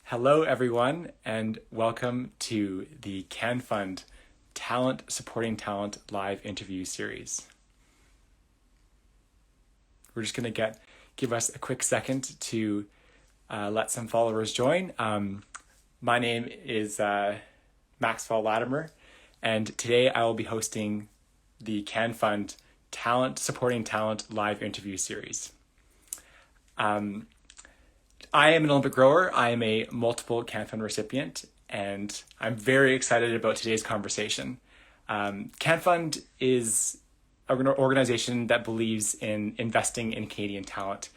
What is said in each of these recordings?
Hello, everyone, and welcome to the Can Fund Talent Supporting Talent live interview series. We're just going to give us a quick second to let some followers join. My name is Maxwell Lattimer, and today I will be hosting the Can Fund Talent Supporting Talent live interview series. I am an Olympic rower. I am a multiple Can Fund recipient, and I'm very excited about today's conversation. Can Fund is an organization that believes in investing in Canadian talent.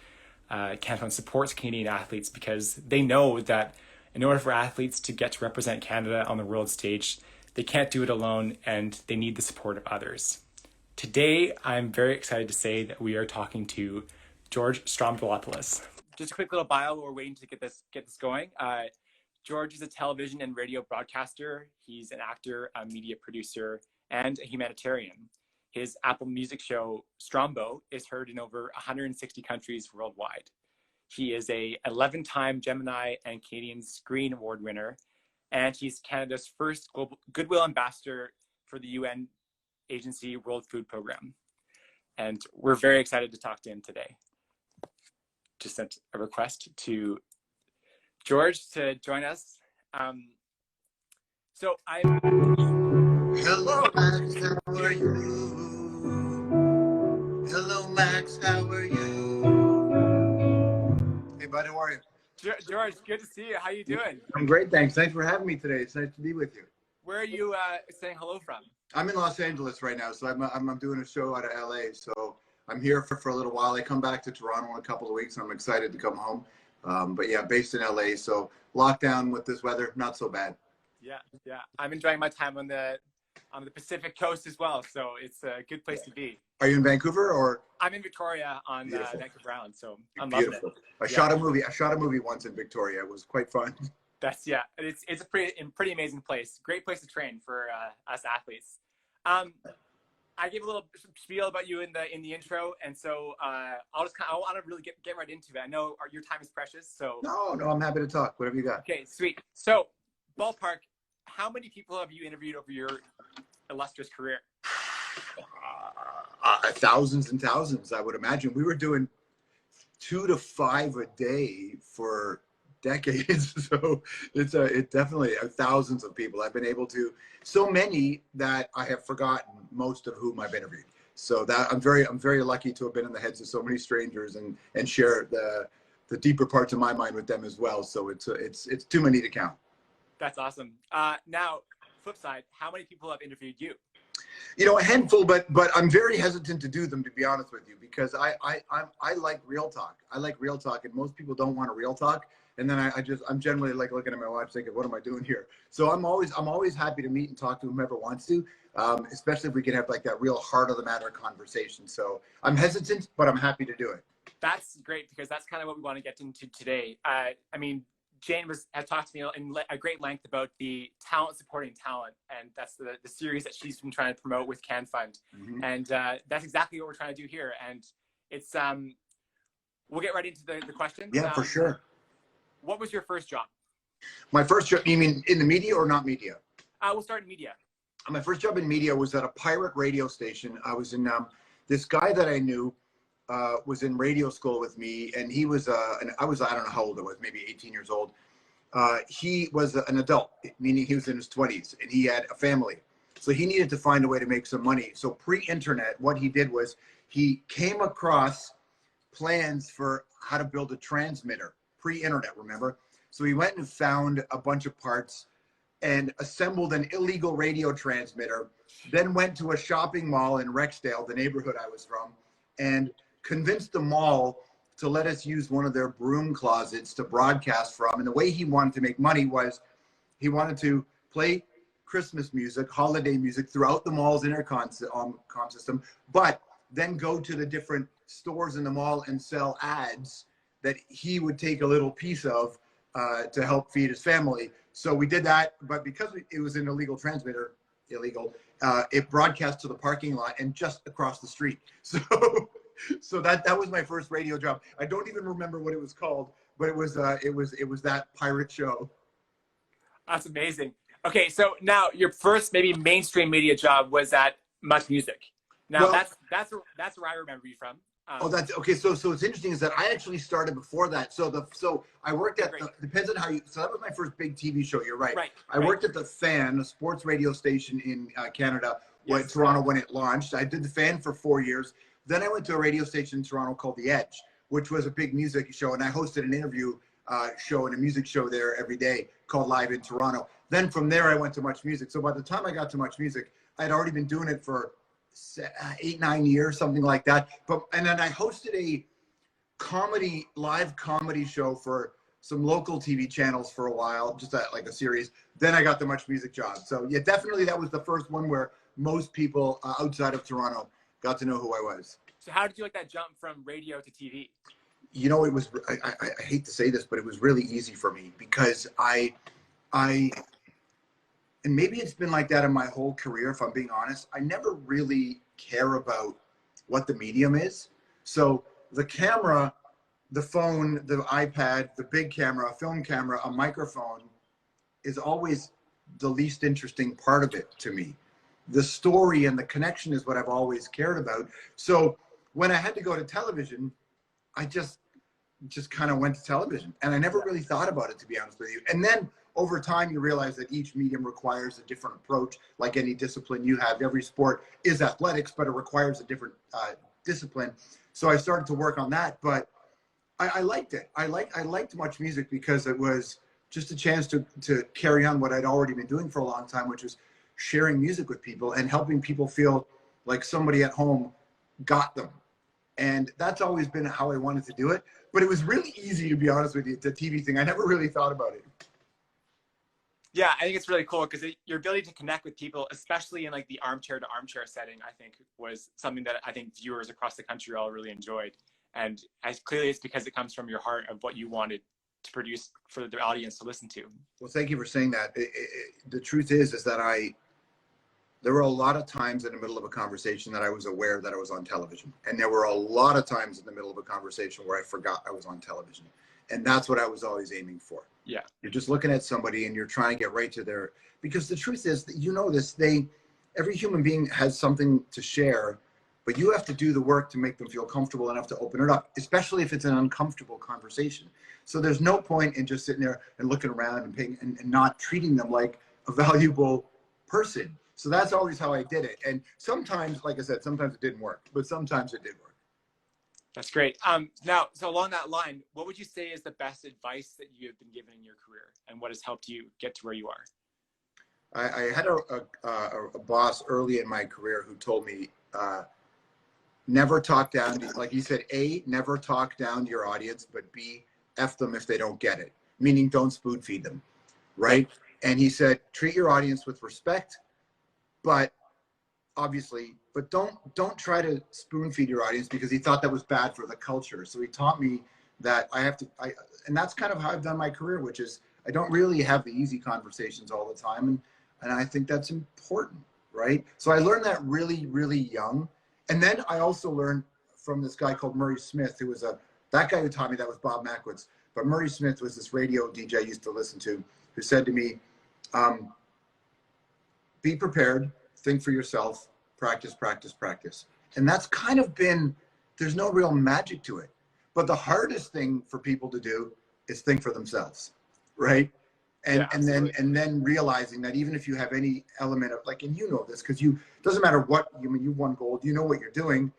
Can Fund supports Canadian athletes because they know that in order for athletes to get to represent Canada on the world stage, they can't do it alone and they need the support of others. Today, I'm very excited to say that we are talking to George Stroumboulopoulos. Just a quick little bio while we're waiting to get this going. George is a television and radio broadcaster. He's an actor, a media producer, and a humanitarian. His Apple Music show, Strombo, is heard in over 160 countries worldwide. He is a 11-time Gemini and Canadian Screen Award winner, and he's Canada's first global Goodwill Ambassador for the UN agency World Food Program. And we're very excited to talk to him today. Just sent a request to George to join us. So I'm... Hello, Max, how are you? Hello, Max, how are you? Hey, buddy, how are you? George, good to see you. How you doing? I'm great, thanks. Thanks for having me today. It's nice to be with you. Where are you saying hello from? I'm in Los Angeles right now, so I'm doing a show out of LA, so I'm here for a little while. I come back to Toronto in a couple of weeks, and I'm excited to come home. But yeah, based in LA, so lockdown with this weather, not so bad. Yeah. I'm enjoying my time on the Pacific Coast as well, so it's a good place to be. Are you in Vancouver or? I'm in Victoria on Vancouver Island, so I'm beautiful. loving it. I shot a movie once in Victoria. It was quite fun. It's a pretty amazing place. Great place to train for us athletes. I gave a little spiel about you in the intro, and so I want to really get right into it. I know your time is precious, so No, I'm happy to talk. Whatever you got. Okay, sweet. So, ballpark, how many people have you interviewed over your illustrious career? Thousands and thousands, I would imagine. We were doing 2 to 5 a day for decades, so it's definitely thousands of people. I've been able to, so many that I have forgotten most of whom I've interviewed. So that I'm very lucky to have been in the heads of so many strangers and share the deeper parts of my mind with them as well. So it's too many to count. That's awesome. Now, flip side, how many people have interviewed you? You know, a handful, but I'm very hesitant to do them, to be honest with you, because I like real talk. I like real talk, and most people don't want a real talk. And then I'm generally like looking at my watch thinking, what am I doing here? So I'm always happy to meet and talk to whomever wants to, especially if we can have like that real heart of the matter conversation. So I'm hesitant, but I'm happy to do it. That's great, because that's kind of what we want to get into today. I mean, Jane had talked to me in a great length about the talent supporting talent, and that's the series that she's been trying to promote with Can Fund. Mm-hmm. And that's exactly what we're trying to do here. And it's we'll get right into the questions. Yeah, for sure. What was your first job? My first job, you mean in the media or not media? We'll start in media. My first job in media was at a pirate radio station. I was in, this guy that I knew was in radio school with me, and he was, I don't know how old I was, maybe 18 years old. He was an adult, meaning he was in his 20s, and he had a family. So he needed to find a way to make some money. So pre-internet, what he did was he came across plans for how to build a transmitter. Pre-internet, remember? So he went and found a bunch of parts and assembled an illegal radio transmitter, then went to a shopping mall in Rexdale, the neighborhood I was from, and convinced the mall to let us use one of their broom closets to broadcast from. And the way he wanted to make money was he wanted to play Christmas music, holiday music throughout the mall's intercom system, but then go to the different stores in the mall and sell ads that he would take a little piece of to help feed his family. So we did that, but because it was an illegal transmitter, it broadcast to the parking lot and just across the street. So that was my first radio job. I don't even remember what it was called, but it was that pirate show. That's amazing. Okay, so now your first maybe mainstream media job was at Much Music. Now Well, that's where I remember you from. oh, that's okay. So what's interesting is that I actually started before that. So I worked at depends on how you. So that was my first big TV show. You're right. I worked at the Fan, a sports radio station in Canada, Toronto, when it launched. I did the Fan for 4 years. Then I went to a radio station in Toronto called The Edge, which was a big music show, and I hosted an interview show and a music show there every day called Live in Toronto. Then from there I went to Much Music. So by the time I got to Much Music, I'd already been doing it for 8-9 years, something like that. And then I hosted a live comedy show for some local TV channels for a while, just like a series. Then I got the Much Music job. So yeah, definitely that was the first one where most people outside of Toronto got to know who I was. So how did you like that jump from radio to TV? You know, it was, I hate to say this, but it was really easy for me because and maybe it's been like that in my whole career, if I'm being honest. I never really care about what the medium is. So the camera, the phone, the iPad, the big camera, a film camera, a microphone is always the least interesting part of it to me. The story and the connection is what I've always cared about. So when I had to go to television, I just kind of went to television, and I never really thought about it, to be honest with you. And then over time, you realize that each medium requires a different approach. Like any discipline you have, every sport is athletics, but it requires a different discipline. So I started to work on that, but I liked it. I liked Much Music because it was just a chance to carry on what I'd already been doing for a long time, which is sharing music with people and helping people feel like somebody at home got them. And that's always been how I wanted to do it. But it was really easy, to be honest with you, the TV thing. I never really thought about it. Yeah, I think it's really cool because your ability to connect with people, especially in like the armchair to armchair setting, I think was something that I think viewers across the country all really enjoyed. And clearly it's because it comes from your heart of what you wanted to produce for the audience to listen to. Well, thank you for saying that. The truth is that there were a lot of times in the middle of a conversation that I was aware that I was on television. And there were a lot of times in the middle of a conversation where I forgot I was on television. And that's what I was always aiming for. Yeah. You're just looking at somebody and you're trying to get right to their, because the truth is that, you know this, every human being has something to share, but you have to do the work to make them feel comfortable enough to open it up, especially if it's an uncomfortable conversation. So there's no point in just sitting there and looking around and paying and not treating them like a valuable person. So that's always how I did it. And sometimes, like I said, sometimes it didn't work, but sometimes it did work. That's great. Now, so along that line, what would you say is the best advice that you have been given in your career, and what has helped you get to where you are? I had a boss early in my career who told me, never talk down, like he said, A, never talk down to your audience, but B, F them if they don't get it, meaning don't spoon feed them, right? And he said, treat your audience with respect, but obviously, but don't try to spoon feed your audience, because he thought that was bad for the culture. So he taught me that and that's kind of how I've done my career, which is I don't really have the easy conversations all the time. And I think that's important, right? So I learned that really, really young. And then I also learned from this guy called Murray Smith, who was that guy who taught me that was Bob Mackwitz. But Murray Smith was this radio DJ I used to listen to, who said to me, be prepared, think for yourself, practice, practice, practice. And that's kind of been, there's no real magic to it. But the hardest thing for people to do is think for themselves, right? And then realizing that even if you have any element of like, and you know this, because doesn't matter what, you won gold, you know what you're doing,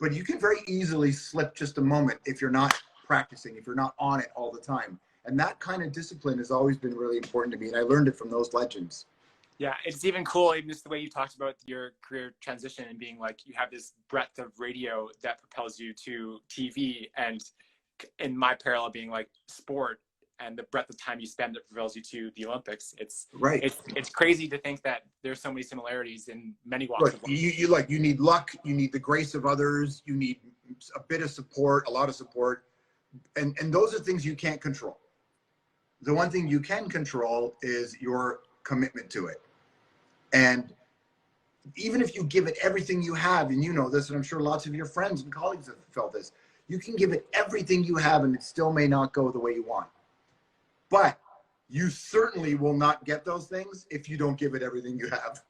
but you can very easily slip just a moment if you're not practicing, if you're not on it all the time. And that kind of discipline has always been really important to me. And I learned it from those legends. Yeah, it's even cool, even just the way you talked about your career transition and being like, you have this breadth of radio that propels you to TV, and in my parallel being like sport and the breadth of time you spend that propels you to the Olympics. It's crazy to think that there's so many similarities in many walks of life. You need luck, you need the grace of others, you need a bit of support, a lot of support, and those are things you can't control. The one thing you can control is your commitment to it. And even if you give it everything you have, and you know this, and I'm sure lots of your friends and colleagues have felt this, You can give it everything you have and it still may not go the way you want. But you certainly will not get those things if you don't give it everything you have.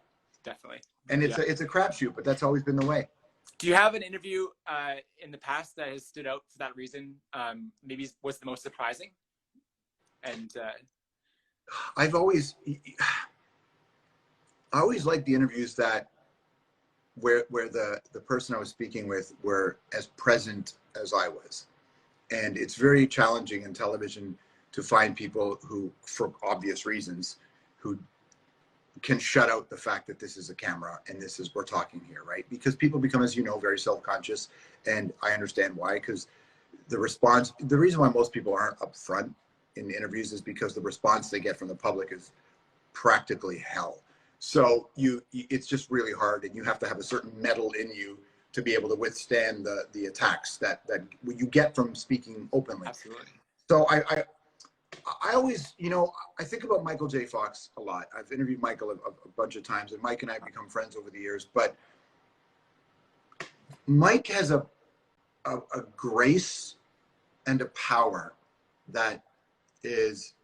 Definitely. And it's a crapshoot, but that's always been the way. Do you have an interview in the past that has stood out for that reason? Maybe was the most surprising? And I always like the interviews that where the person I was speaking with were as present as I was. And it's very challenging in television to find people who, for obvious reasons, who can shut out the fact that this is a camera and this is, we're talking here, right? Because people become, as you know, very self-conscious. And I understand why, because the reason why most people aren't upfront in interviews is because the response they get from the public is practically hell. So it's just really hard, and you have to have a certain mettle in you to be able to withstand the attacks that you get from speaking openly. Absolutely. So I always, I think about Michael J. Fox a lot. I've interviewed Michael a bunch of times, and Mike and I have become friends over the years. But Mike has a grace and a power that is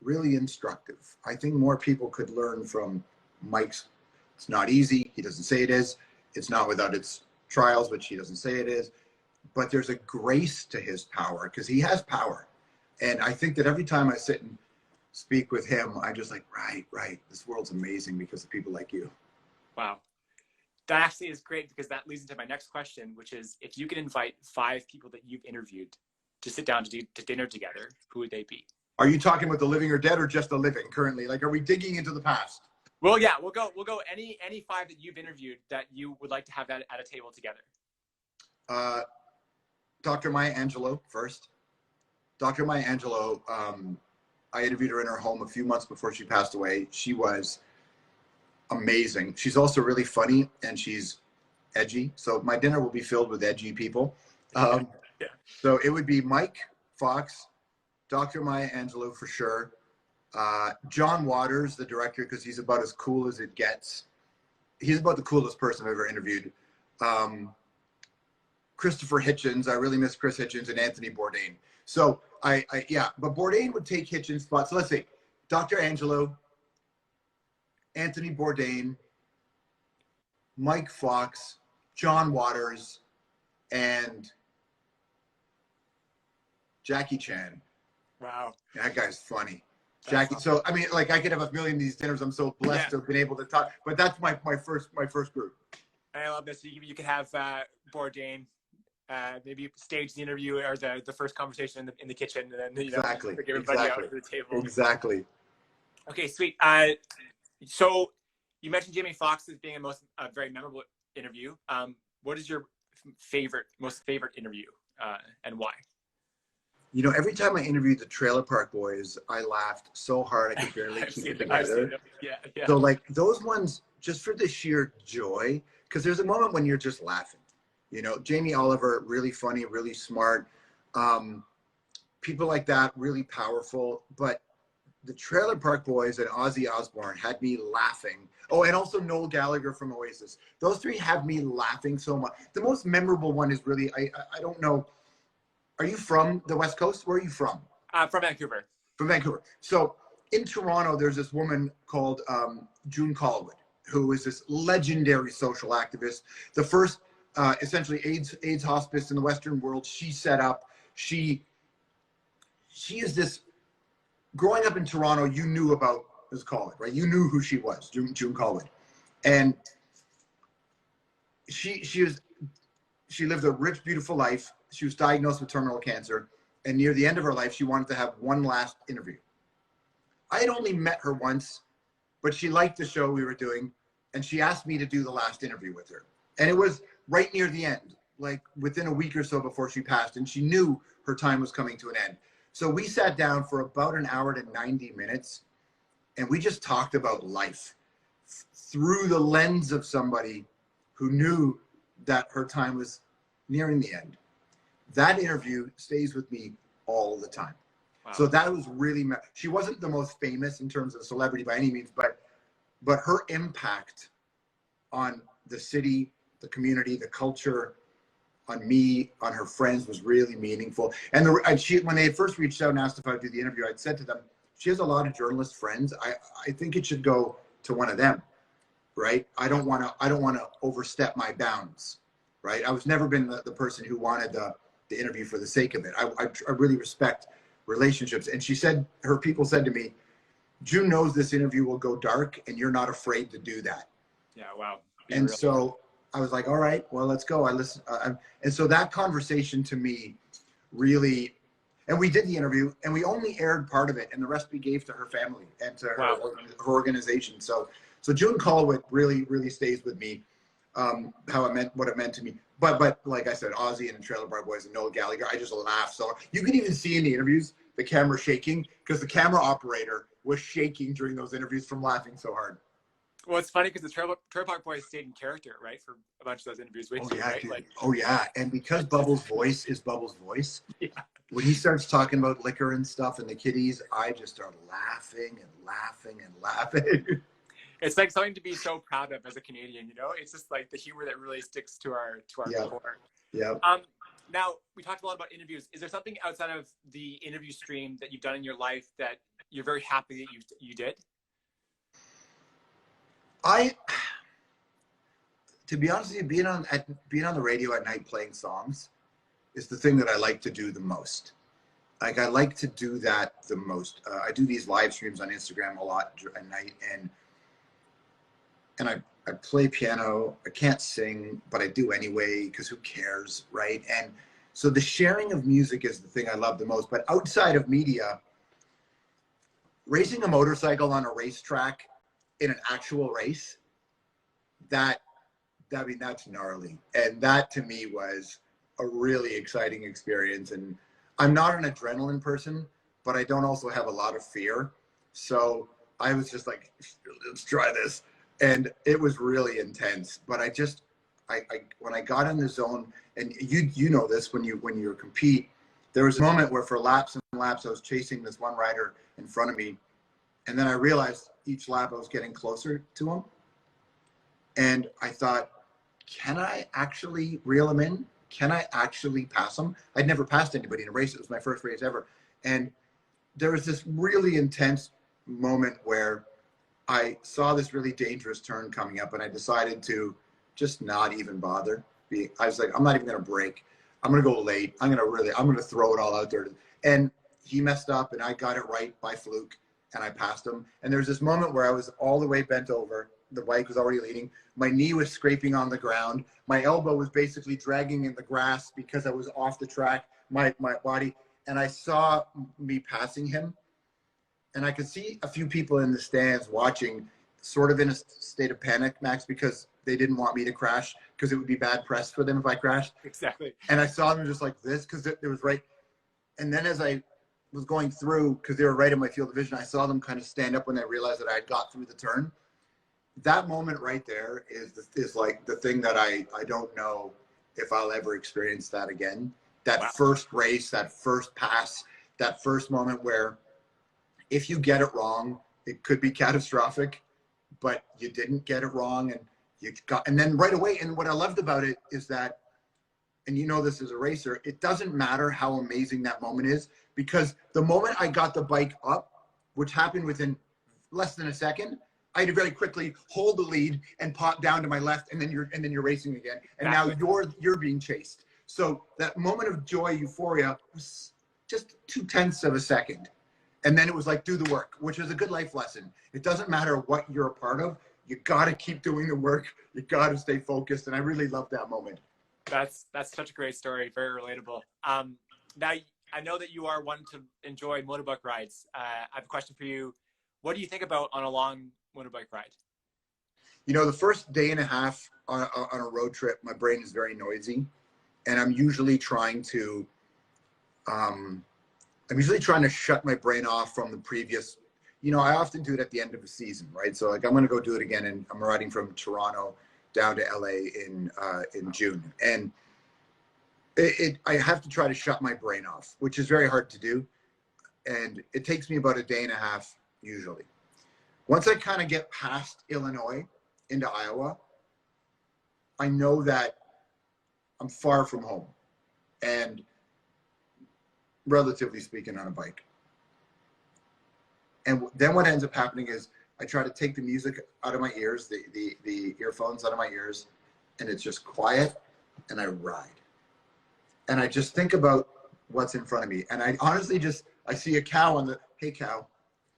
really instructive. I think more people could learn from Mike's. It's not easy. He doesn't say it is. It's not without its trials, which he doesn't say it is. But there's a grace to his power because he has power. And I think that every time I sit and speak with him, I'm just like, right. This world's amazing because of people like you. Wow. That actually is great because that leads into my next question, which is if you could invite 5 people that you've interviewed to sit down to dinner together, who would they be? Are you talking about the living or dead or just the living currently? Like, are we digging into the past? Well, yeah, we'll go any 5 that you've interviewed that you would like to have at a table together. Dr. Maya Angelou first. Dr. Maya Angelou, I interviewed her in her home a few months before she passed away. She was amazing. She's also really funny and she's edgy. So my dinner will be filled with edgy people. Yeah. So it would be Mike Fox, Dr. Maya Angelou for sure. John Waters, the director, because he's about as cool as it gets. He's about the coolest person I've ever interviewed. Christopher Hitchens, I really miss Chris Hitchens, and Anthony Bourdain. So yeah, but Bourdain would take Hitchens' spot. So let's see, Dr. Angelou, Anthony Bourdain, Mike Fox, John Waters, and Jackie Chan. Wow. That guy's funny. That's Jackie. awesome. So I mean, like I could have a million of these dinners. I'm so blessed to have been able to talk. But that's my first group. I love this. You could have Bourdain maybe stage the interview or the first conversation in the kitchen, and then Exactly. bring everybody out to the table. Exactly. Okay, sweet. So you mentioned Jamie Foxx as being a very memorable interview. What is your most favorite interview, and why? Every time I interviewed the Trailer Park Boys, I laughed so hard I could barely keep it together. Yeah. So like those ones, just for the sheer joy, because there's a moment when you're just laughing. Jamie Oliver, really funny, really smart. People like that, really powerful. But the Trailer Park Boys and Ozzy Osbourne had me laughing. Oh, and also Noel Gallagher from Oasis. Those 3 have me laughing so much. The most memorable one is really, I don't know. Are you from the West Coast? Where are you from? From Vancouver. From Vancouver. So in Toronto, there's this woman called June Colwood, who is this legendary social activist. The first, essentially, AIDS hospice in the Western world she set up. She is this, growing up in Toronto, you knew about Ms. Colwood, right? You knew who she was, June Colwood. And she lived a rich, beautiful life. She was diagnosed with terminal cancer. And near the end of her life, she wanted to have one last interview. I had only met her once, but she liked the show we were doing. And she asked me to do the last interview with her. And it was right near the end, like within a week or so before she passed. And she knew her time was coming to an end. So we sat down for about an hour to 90 minutes. And we just talked about life through the lens of somebody who knew that her time was nearing the end. That interview stays with me all the time. Wow. So that was really, she wasn't the most famous in terms of celebrity by any means, but her impact on the city, the community, the culture, me, on her friends was really meaningful. And when they had first reached out and asked if I would do the interview, I'd said to them, she has a lot of journalist friends. I think it should go to one of them, right? I don't want to overstep my bounds, right? I was never been the person who wanted the interview for the sake of it. I really respect relationships. And her people said to me, June knows this interview will go dark and you're not afraid to do that. Yeah. Wow. And so I was like, all right, well, let's go. And so that conversation to me really, and we did the interview and we only aired part of it and the rest we gave to her family and to her organization. So June Colwood really stays with me, what it meant to me. But like I said, Ozzy and the Trailer Park Boys and Noel Gallagher, I just laughed. So you can even see in the interviews, the camera shaking because the camera operator was shaking during those interviews from laughing so hard. Well, it's funny because the Trailer Park Boys stayed in character, right, for a bunch of those interviews with you, right? Dude. Oh yeah, and because Bubbles' voice is Bubbles' voice, when he starts talking about liquor and stuff and the kiddies, I just start laughing and laughing and laughing. It's like something to be so proud of as a Canadian, you know? It's just like the humor that really sticks to our core. Yeah. Now, we talked a lot about interviews. Is there something outside of the interview stream that you've done in your life that you're very happy that you did? To be honest with you, being on the radio at night playing songs is the thing that I like to do the most. Like I like to do that the most. I do these live streams on Instagram a lot at night, and I play piano. I can't sing, but I do anyway because who cares, right? And so the sharing of music is the thing I love the most. But outside of media, racing a motorcycle on a racetrack in an actual race, that's gnarly. And that to me was a really exciting experience. And I'm not an adrenaline person, but I don't also have a lot of fear. So I was just like, let's try this. And it was really intense. But when I got in the zone, and you know this when you compete, there was a moment where for laps and laps I was chasing this one rider in front of me, and then I realized each lap I was getting closer to him, and I thought, can I actually reel him in? Can I actually pass him? I'd never passed anybody in a race. It was my first race ever, and there was this really intense moment where I saw this really dangerous turn coming up, and I decided to just not even bother. I was like, I'm not even going to brake. I'm going to go late. I'm going to throw it all out there. And he messed up, and I got it right by fluke, and I passed him. And there was this moment where I was all the way bent over. The bike was already leading. My knee was scraping on the ground. My elbow was basically dragging in the grass because I was off the track, my body. And I saw me passing him. And I could see a few people in the stands watching, sort of in a state of panic, Max, because they didn't want me to crash because it would be bad press for them if I crashed. Exactly. And I saw them just like this because it was right. And then as I was going through, because they were right in my field of vision, I saw them kind of stand up when they realized that I had got through the turn. That moment right there is like the thing that I don't know if I'll ever experience that again. That first race, that first pass, that first moment where if you get it wrong, it could be catastrophic, but you didn't get it wrong, and then right away. And what I loved about it is that, and you know this as a racer, it doesn't matter how amazing that moment is, because the moment I got the bike up, which happened within less than a second, I had to very quickly hold the lead and pop down to my left, and then you're racing again, and now you're being chased. So that moment of joy, euphoria, was just 0.2 of a second. And then it was like, do the work, which is a good life lesson. It doesn't matter what you're a part of. You got to keep doing the work. You got to stay focused. And I really loved that moment. That's such a great story. Very relatable. Now, I know that you are one to enjoy motorbike rides. I have a question for you. What do you think about on a long motorbike ride? You know, the first day and a half on a road trip, my brain is very noisy. And I'm usually trying to shut my brain off from the previous, I often do it at the end of a season, right? So like I'm going to go do it again, and I'm riding from Toronto down to LA in June. And I have to try to shut my brain off, which is very hard to do. And it takes me about a day and a half usually. Once I kind of get past Illinois into Iowa, I know that I'm far from home, and relatively speaking, on a bike. And then what ends up happening is I try to take the music out of my ears, the earphones out of my ears, and it's just quiet, and I ride. And I just think about what's in front of me. And I honestly I see a cow on the, hey cow,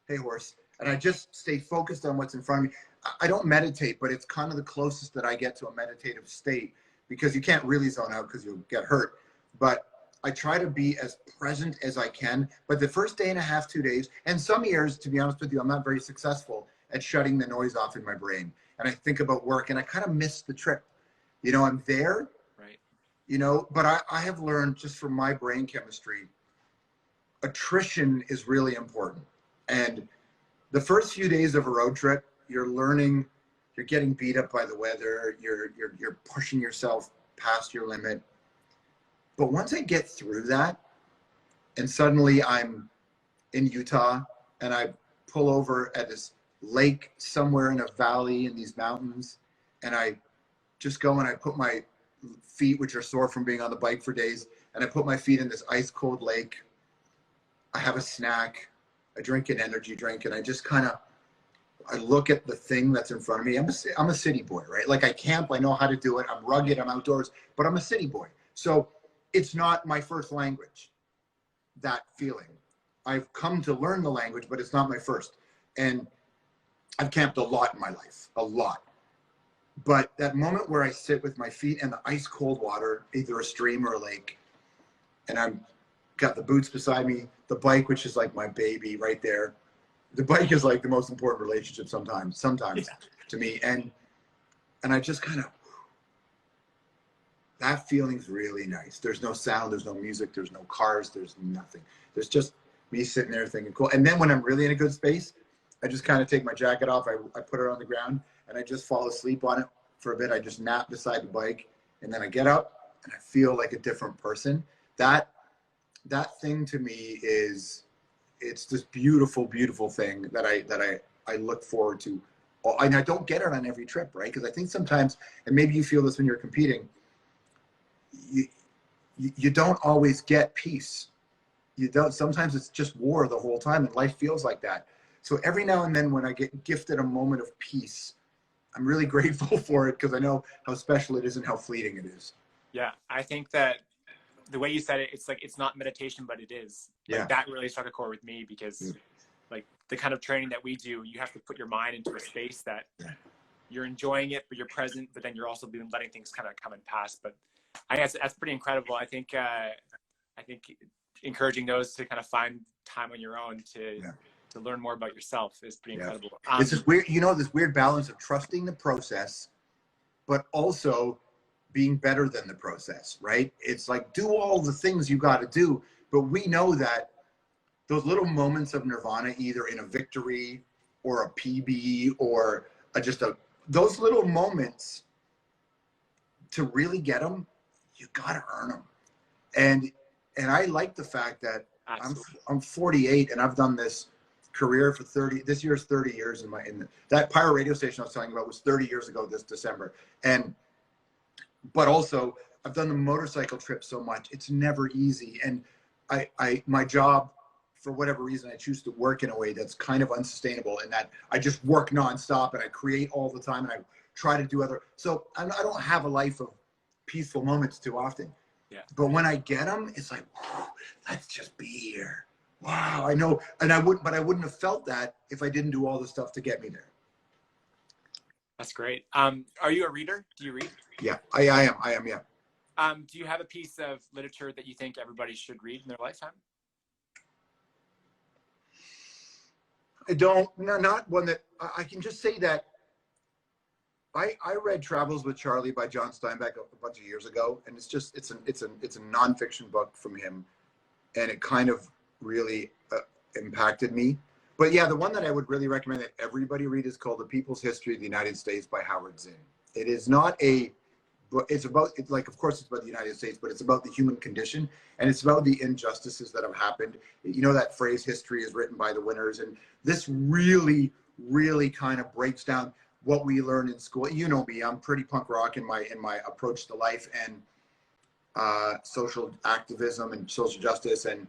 hey horse, and I just stay focused on what's in front of me. I don't meditate, but it's kind of the closest that I get to a meditative state, because you can't really zone out because you'll get hurt. But I try to be as present as I can. But the first day and a half, 2 days, and some years, to be honest with you, I'm not very successful at shutting the noise off in my brain. And I think about work, and I kind of miss the trip. You know, I'm there, Right. You know, but I have learned just from my brain chemistry, attrition is really important. And the first few days of a road trip, you're learning, you're getting beat up by the weather, you're pushing yourself past your limit. But once I get through that, and suddenly I'm in Utah, and I pull over at this lake somewhere in a valley in these mountains, and I just go and I put my feet, which are sore from being on the bike for days, and I put my feet in this ice cold lake. I have a snack, I drink an energy drink, and I just kind of, I look at the thing that's in front of me. I'm a city boy, right? Like I camp, I know how to do it. I'm rugged, I'm outdoors, but I'm a city boy. So it's not my first language, that feeling. I've come to learn the language, but it's not my first. And I've camped a lot in my life, a lot. But that moment where I sit with my feet in the ice cold water, either a stream or a lake, and I'm got the boots beside me, the bike, which is like my baby right there. The bike is like the most important relationship sometimes yeah. To me. And I just kind of, that feeling's really nice. There's no sound, there's no music, there's no cars, there's nothing. There's just me sitting there thinking, cool. And then when I'm really in a good space, I just kind of take my jacket off, I put it on the ground, and I just fall asleep on it for a bit. I just nap beside the bike, and then I get up and I feel like a different person. That thing to me is, it's this beautiful, beautiful thing that I look forward to. And I don't get it on every trip, right? Because I think sometimes, and maybe you feel this when you're competing, you don't always get peace. You don't. Sometimes it's just war the whole time, and life feels like that. So every now and then when I get gifted a moment of peace, I'm really grateful for it, because I know how special it is and how fleeting it is. Yeah, I think that the way you said it, it's like, it's not meditation, but it is. Like, Yeah. that really struck a chord with me, because like the kind of training that we do, you have to put your mind into a space that you're enjoying it, but you're present, but then you're also letting things kind of come and pass. But I guess that's pretty incredible. I think encouraging those to kind of find time on your own to learn more about yourself is pretty incredible. This is weird, you know, this weird balance of trusting the process, but also being better than the process, right? It's like, do all the things you got to do, but we know that those little moments of nirvana, either in a victory or a PB or those little moments, to really get them, you got to earn them. And I like the fact that I'm 48 and I've done this career for 30, this year's 30 years that pirate radio station I was telling you about was 30 years ago this December. But also I've done the motorcycle trip so much, it's never easy. And my job, for whatever reason, I choose to work in a way that's kind of unsustainable, in that I just work nonstop and I create all the time and I try to do so I don't have a life of peaceful moments too often. Yeah. But when I get them, it's like, let's just be here. Wow, I know. And I wouldn't have felt that if I didn't do all the stuff to get me there. That's great. Are you a reader? Do you read? Yeah, I am. Yeah. Do you have a piece of literature that you think everybody should read in their lifetime? I don't. No, not one that I can just say that. I read Travels with Charlie by John Steinbeck a bunch of years ago, and it's a nonfiction book from him, and it kind of really impacted me. But yeah, the one that I would really recommend that everybody read is called The People's History of the United States by Howard Zinn. It is not it's about, of course it's about the United States, but it's about the human condition, and it's about the injustices that have happened. You know that phrase, history is written by the winners, and this really, really kind of breaks down what we learn in school. You know me, I'm pretty punk rock in my approach to life, and social activism and social justice. And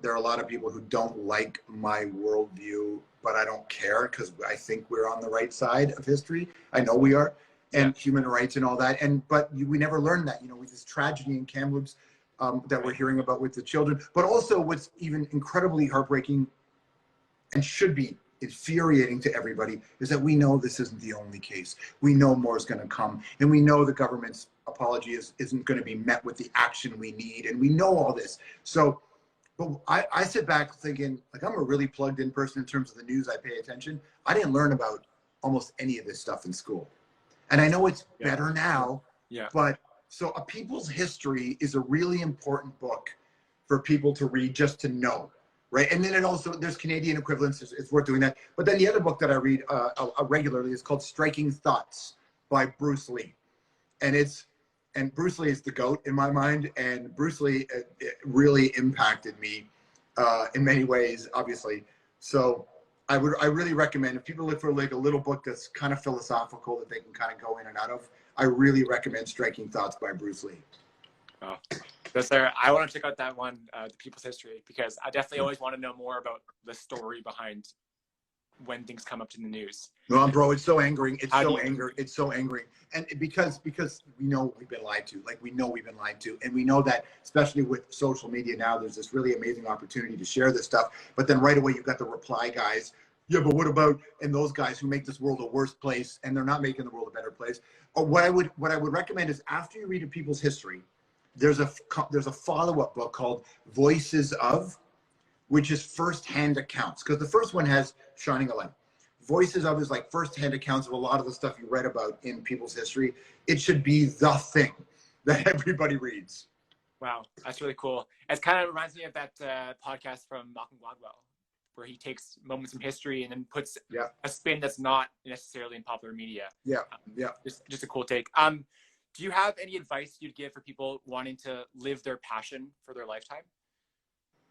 there are a lot of people who don't like my worldview, but I don't care because I think we're on the right side of history. I know we are, and human rights and all that. But we never learned that, with this tragedy in Kamloops that we're hearing about with the children. But also what's even incredibly heartbreaking and should be infuriating to everybody is that we know this isn't the only case. We know more is going to come, and we know the government's apology isn't going to be met with the action we need, and we know all this. So, but I sit back thinking, like, I'm a really plugged in person in terms of the news. I pay attention. I didn't learn about almost any of this stuff in school, and I know it's better now. Yeah. But so A People's History is a really important book for people to read, just to know. Right. And then there's Canadian equivalents. It's worth doing that. But then the other book that I read regularly is called Striking Thoughts by Bruce Lee. And Bruce Lee is the GOAT in my mind. And Bruce Lee it really impacted me in many ways, obviously. So I really recommend, if people look for like a little book that's kind of philosophical that they can kind of go in and out of, I really recommend Striking Thoughts by Bruce Lee. Oh. I want to check out that one, The People's History, because I definitely always want to know more about the story behind when things come up in the news. No, bro, it's so angering. It's so angering. And because we know we've been lied to. Like, we know we've been lied to. And we know that, especially with social media now, there's this really amazing opportunity to share this stuff. But then right away, you've got the reply guys. Yeah, but what about, and those guys who make this world a worse place, and they're not making the world a better place. Or what I would recommend is, after you read A People's History, there's a follow-up book called Voices of, which is first-hand accounts, because the first one has Shining a Light. Voices of is like first-hand accounts of a lot of the stuff you read about in people's history. It should be the thing that everybody reads. Wow, that's really cool. It kind of reminds me of that podcast from Malcolm Gladwell, where he takes moments from history and then puts a spin that's not necessarily in popular media. Just a cool take. Do you have any advice you'd give for people wanting to live their passion for their lifetime?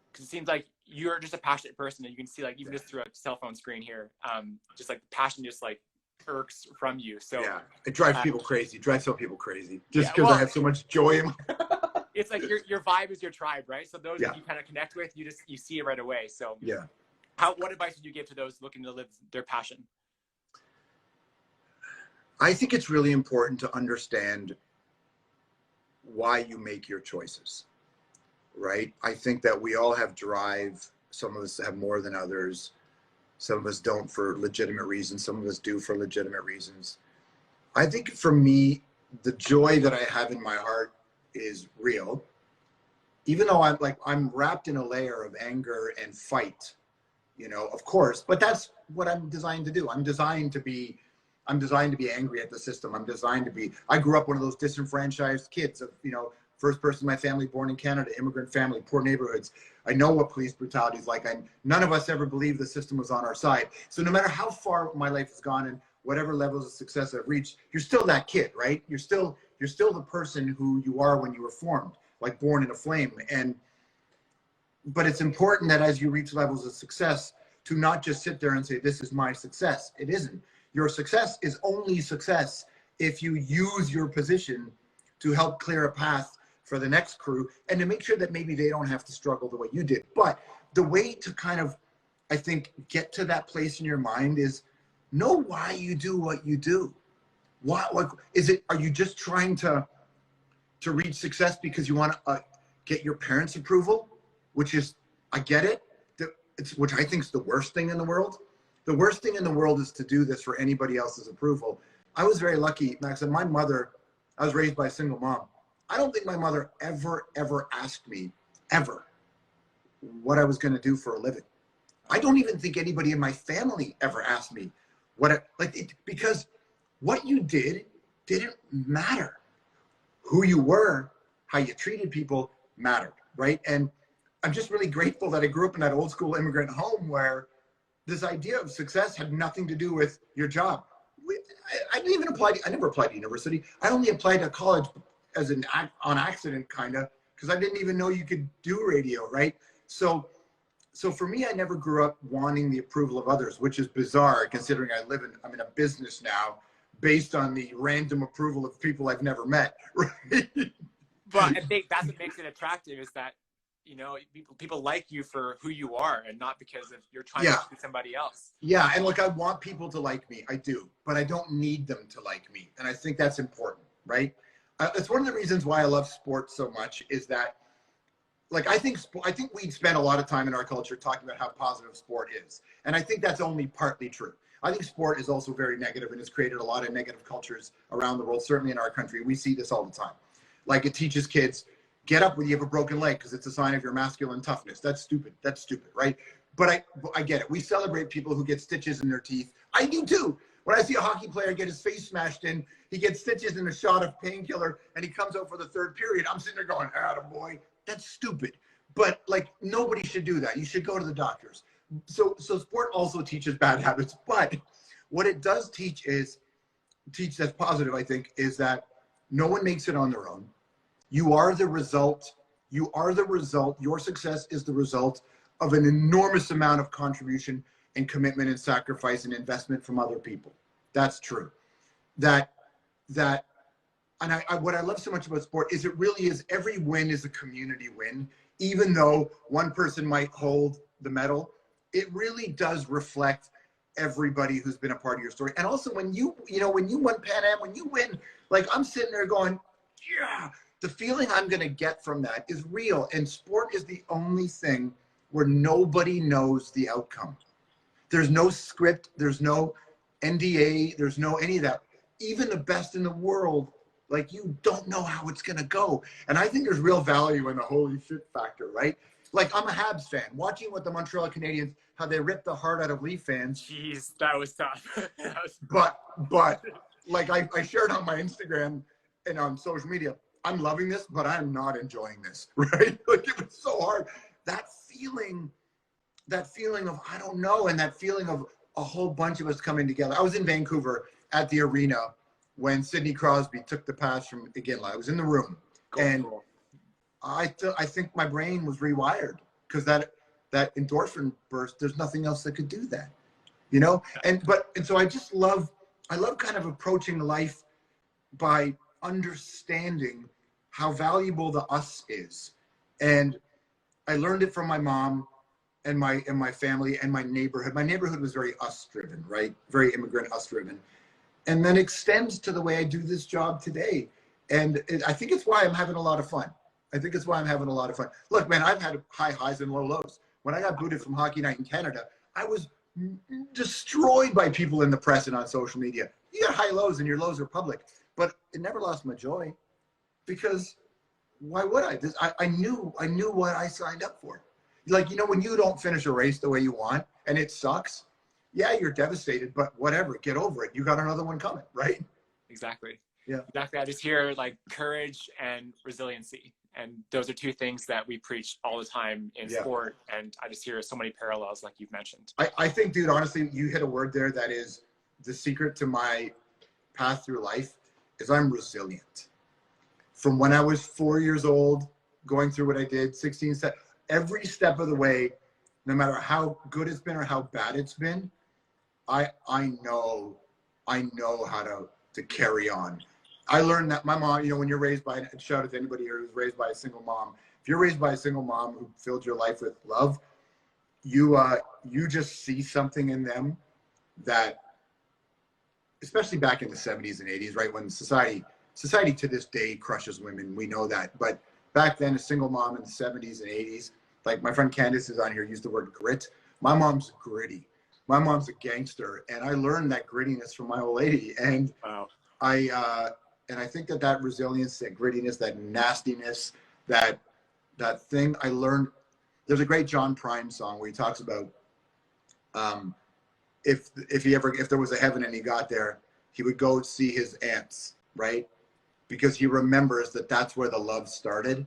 Because it seems like you're just a passionate person, and you can see, like, even just through a cell phone screen here, just like passion just like irks from you. So it drives people crazy. It drives some people crazy just because I have so much joy in my It's like your vibe is your tribe, right? So those that you kind of connect with, you see it right away. So what advice would you give to those looking to live their passion? I think it's really important to understand why you make your choices, right? I think that we all have drive. Some of us have more than others. Some of us don't for legitimate reasons. Some of us do for legitimate reasons. I think for me, the joy that I have in my heart is real, even though I'm wrapped in a layer of anger and fight, of course, but that's what I'm designed to do. I'm designed to be angry at the system. I grew up one of those disenfranchised kids of, first person in my family born in Canada, immigrant family, poor neighborhoods. I know what police brutality is like. None of us ever believed the system was on our side. So no matter how far my life has gone and whatever levels of success I've reached, you're still that kid, right? You're still the person who you are when you were formed, like born in a flame. But it's important that as you reach levels of success, to not just sit there and say, this is my success. It isn't. Your success is only success if you use your position to help clear a path for the next crew and to make sure that maybe they don't have to struggle the way you did. But the way to kind of, I think, get to that place in your mind is know why you do what you do. Are you just trying to reach success because you want to get your parents' approval, which is, I get it, which I think is the worst thing in the world. The worst thing in the world is to do this for anybody else's approval. I was very lucky, Max, and my mother, I was raised by a single mom. I don't think my mother ever asked me, ever, what I was going to do for a living. I don't even think anybody in my family ever asked me because what you did didn't matter. Who you were, how you treated people mattered, right? And I'm just really grateful that I grew up in that old school immigrant home where this idea of success had nothing to do with your job. I never applied to university. I only applied to college on accident, kind of, because I didn't even know you could do radio, right? So for me, I never grew up wanting the approval of others, which is bizarre considering I'm in a business now based on the random approval of people I've never met, right? But I think that's what makes it attractive is that, you know, people like you for who you are and not because of you're trying to be somebody else. Yeah. And look, I want people to like me. I do, but I don't need them to like me. And I think that's important, right? It's one of the reasons why I love sports so much is that, like, I think we spend a lot of time in our culture talking about how positive sport is. And I think that's only partly true. I think sport is also very negative and has created a lot of negative cultures around the world, certainly in our country. We see this all the time. Like, it teaches kids, get up when you have a broken leg because it's a sign of your masculine toughness. That's stupid. That's stupid, right? But I get it. We celebrate people who get stitches in their teeth. I do too. When I see a hockey player get his face smashed in, he gets stitches and a shot of painkiller, and he comes out for the third period, I'm sitting there going, attaboy. That's stupid. But, like, nobody should do that. You should go to the doctors. So sport also teaches bad habits. But what it does teach that's positive, I think, is that no one makes it on their own. You are the result. You are the result. Your success is the result of an enormous amount of contribution and commitment and sacrifice and investment from other people. That's true. And what I love so much about sport is it really is, every win is a community win. Even though one person might hold the medal, it really does reflect everybody who's been a part of your story. And also when you won Pan Am, when you win, like, I'm sitting there going, yeah, the feeling I'm going to get from that is real. And sport is the only thing where nobody knows the outcome. There's no script. There's no NDA. There's no any of that. Even the best in the world, like, you don't know how it's going to go. And I think there's real value in the holy shit factor, right? Like, I'm a Habs fan. Watching what the Montreal Canadiens, how they ripped the heart out of Leaf fans. Jeez, that was tough. But like, I shared on my Instagram and on social media, I'm loving this, but I'm not enjoying this, right? Like, it was so hard. That feeling of, I don't know, and that feeling of a whole bunch of us coming together. I was in Vancouver at the arena when Sidney Crosby took the pass from Iginla. I was in the room, and I think my brain was rewired because that endorphin burst. There's nothing else that could do that, you know. And so I love kind of approaching life by understanding how valuable the us is, and I learned it from my mom and my family and my neighborhood. My neighborhood was very us driven, right? Very immigrant us driven. And then extends to the way I do this job today. And I think it's why I'm having a lot of fun. Look, man, I've had high highs and low lows. When I got booted from Hockey Night in Canada, I was destroyed by people in the press and on social media. You got high lows and your lows are public. But it never lost my joy, because why would I? I knew what I signed up for. Like, you know, when you don't finish a race the way you want and it sucks, yeah, you're devastated, but whatever, get over it. You got another one coming, right? Exactly. Yeah. Exactly. I just hear, like, courage and resiliency. And those are two things that we preach all the time in sport. And I just hear so many parallels, like you've mentioned. I think, dude, honestly, you hit a word there that is the secret to my path through life is I'm resilient. From when I was 4 years old, going through what I did, 16, every step of the way, no matter how good it's been or how bad it's been, I know how to carry on. I learned that my mom, you know, when you're raised by, and shout out to anybody here who's raised by a single mom, if you're raised by a single mom who filled your life with love, you just see something in them that, especially back in the 70s and 80s, right, when society to this day crushes women, we know that. But back then, a single mom in the 70s and 80s, like my friend Candace is on here, used the word grit. My mom's gritty. My mom's a gangster, and I learned that grittiness from my old lady. And wow. I think that resilience, that grittiness, that nastiness, that thing I learned. There's a great John Prine song where he talks about if there was a heaven and he got there, he would go see his aunts, right? Because he remembers that's where the love started.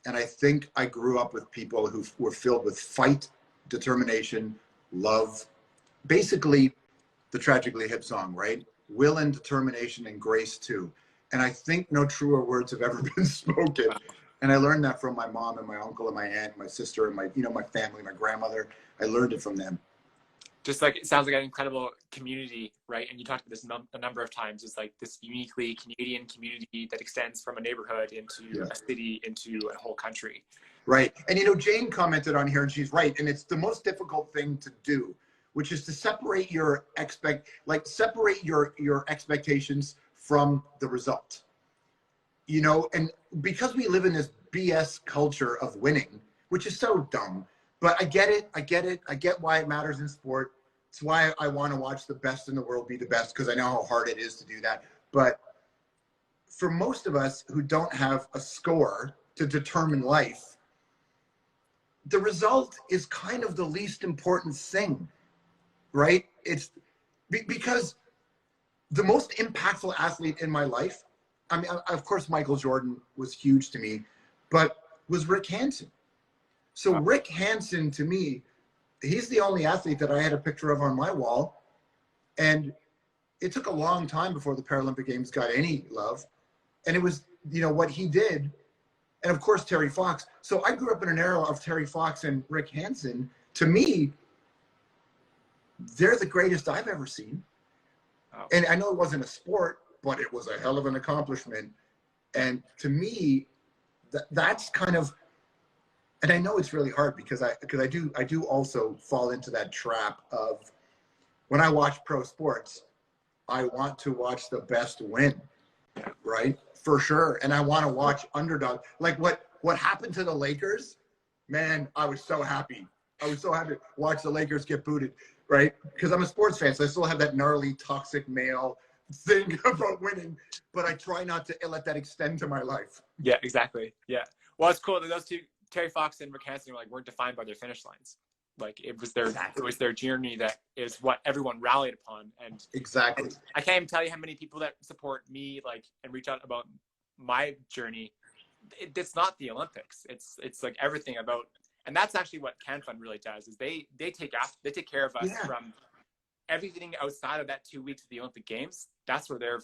And I think I grew up with people who were filled with fight, determination, love, basically the Tragically Hip song, right? Will and determination and grace too. And I think no truer words have ever been spoken. And I learned that from my mom and my uncle and my aunt, and my sister, and my family, my grandmother. I learned it from them. just like, it sounds like an incredible community, right? And you talked about this a number of times. It's like this uniquely Canadian community that extends from a neighborhood into a city, into a whole country. Right. And, you know, Jane commented on here, and she's right. And it's the most difficult thing to do, which is to separate your expectations from the result. You know, and because we live in this BS culture of winning, which is so dumb, but I get it. I get why it matters in sport. It's why I want to watch the best in the world be the best, because I know how hard it is to do that. But for most of us who don't have a score to determine life, the result is kind of the least important thing, right? It's because the most impactful athlete in my life, I mean, of course, Michael Jordan was huge to me, but was Rick Hansen. So Rick Hansen, to me, he's the only athlete that I had a picture of on my wall. And it took a long time before the Paralympic Games got any love. And it was, you know, what he did. And of course, Terry Fox. So I grew up in an era of Terry Fox and Rick Hansen. To me, they're the greatest I've ever seen. Oh. And I know it wasn't a sport, but it was a hell of an accomplishment. And to me, that's kind of, and I know it's really hard because I do also fall into that trap of, when I watch pro sports, I want to watch the best win, right? For sure. And I want to watch underdog. Like what happened to the Lakers, man, I was so happy. I was so happy to watch the Lakers get booted, right? Because I'm a sports fan, so I still have that gnarly, toxic male thing about winning, but I try not to let that extend to my life. Yeah, exactly. Yeah. Well, it's cool that those two, Terry Fox and Rick Hansen, weren't defined by their finish lines. Like it was their journey that is what everyone rallied upon. And exactly. And I can't even tell you how many people that support me, and reach out about my journey. It's not the Olympics. It's like everything about, and that's actually what CanFund really does, is they take care of us from everything outside of that 2 weeks of the Olympic Games. That's where they're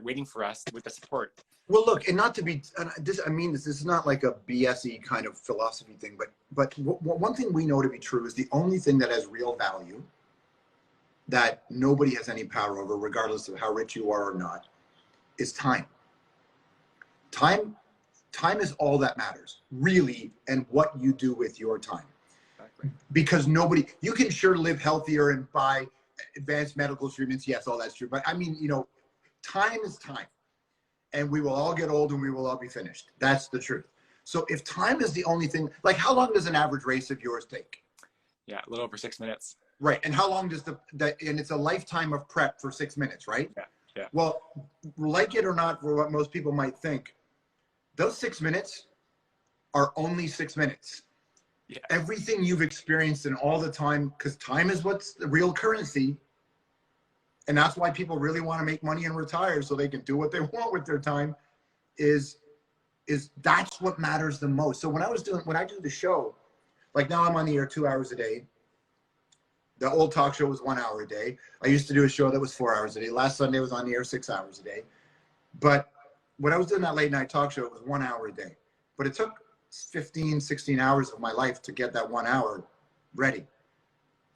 waiting for us with the support. Well, look, and not to be this is not like a BS-y kind of philosophy thing, but one thing we know to be true is the only thing that has real value, that nobody has any power over, regardless of how rich you are or not, is time. Time is all that matters, really, and what you do with your time. Exactly. Because you can sure live healthier and buy advanced medical treatments. Yes, all that's true. But I mean, you know, time is time. And we will all get old and we will all be finished. That's the truth. So if time is the only thing, like how long does an average race of yours take? Yeah, a little over 6 minutes. Right. And how long does and it's a lifetime of prep for 6 minutes, right? Yeah. Well, like it or not, for what most people might think, those 6 minutes are only 6 minutes. Yeah. Everything you've experienced in all the time, because time is what's the real currency. And that's why people really want to make money and retire, so they can do what they want with their time, is that's what matters the most. So when I do the show, like now I'm on the air 2 hours a day. The old talk show was 1 hour a day. I used to do a show that was 4 hours a day. Last Sunday I was on the air 6 hours a day. But when I was doing that late night talk show, it was 1 hour a day. But it took 15, 16 hours of my life to get that 1 hour ready.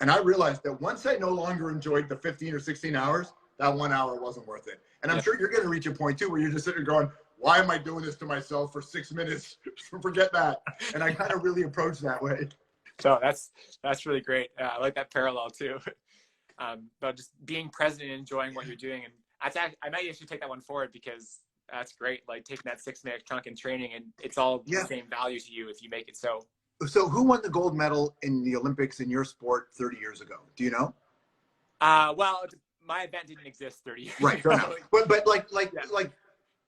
And I realized that once I no longer enjoyed the 15 or 16 hours, that 1 hour wasn't worth it. And I'm sure you're going to reach a point too where you're just sitting going, why am I doing this to myself for 6 minutes? Forget that. And I kind of really approach that way. So that's really great. I like that parallel too. But just being present and enjoying what you're doing. And I might actually take that one forward, because that's great. Like taking that 6 minute chunk in training, and it's all the same value to you if you make it so. So who won the gold medal in the Olympics in your sport 30 years ago? Do you know? Well, my event didn't exist 30 years ago. Right, fair enough. But like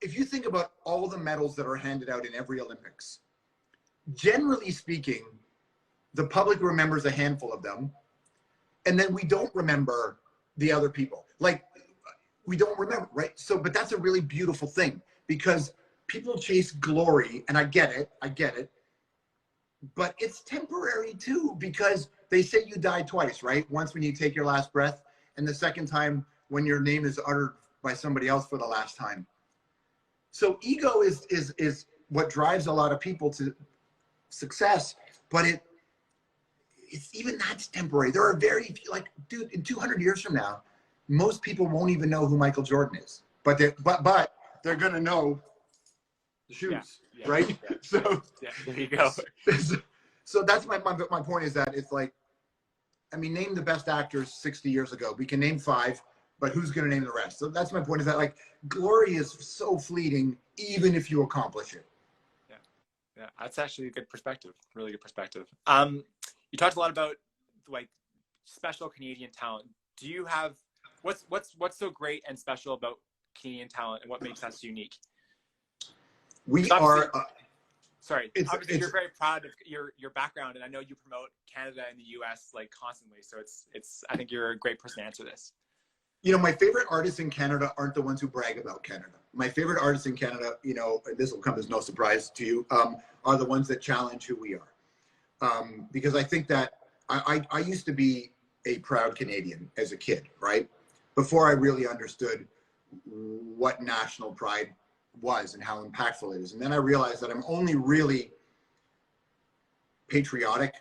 if you think about all the medals that are handed out in every Olympics, generally speaking, the public remembers a handful of them, and then we don't remember the other people. Like, we don't remember, right? So, but that's a really beautiful thing, because people chase glory, and I get it. But it's temporary too, because they say you die twice, right? Once when you take your last breath, and the second time when your name is uttered by somebody else for the last time. So ego is what drives a lot of people to success, but it's even that's temporary. There are very few, like, dude, in 200 years from now, most people won't even know who Michael Jordan is, but they're gonna know the shoes, right? Yeah, So there you go. So that's my point is that it's like, I mean, name the best actors 60 years ago. We can name 5, but who's going to name the rest? So that's my point is that, like, glory is so fleeting, even if you accomplish it. Yeah, that's actually a good perspective. Really good perspective. You talked a lot about like special Canadian talent. Do you have what's so great and special about Canadian talent, and what makes us unique? We are. Sorry, obviously you're very proud of your background, and I know you promote Canada and the U.S. like constantly. So it's I think you're a great person to answer this. You know, my favorite artists in Canada aren't the ones who brag about Canada. My favorite artists in Canada, you know, this will come as no surprise to you, are the ones that challenge who we are. Because I think that I used to be a proud Canadian as a kid, right? Before I really understood what national pride was and how impactful it is. And then I realized that I'm only really patriotic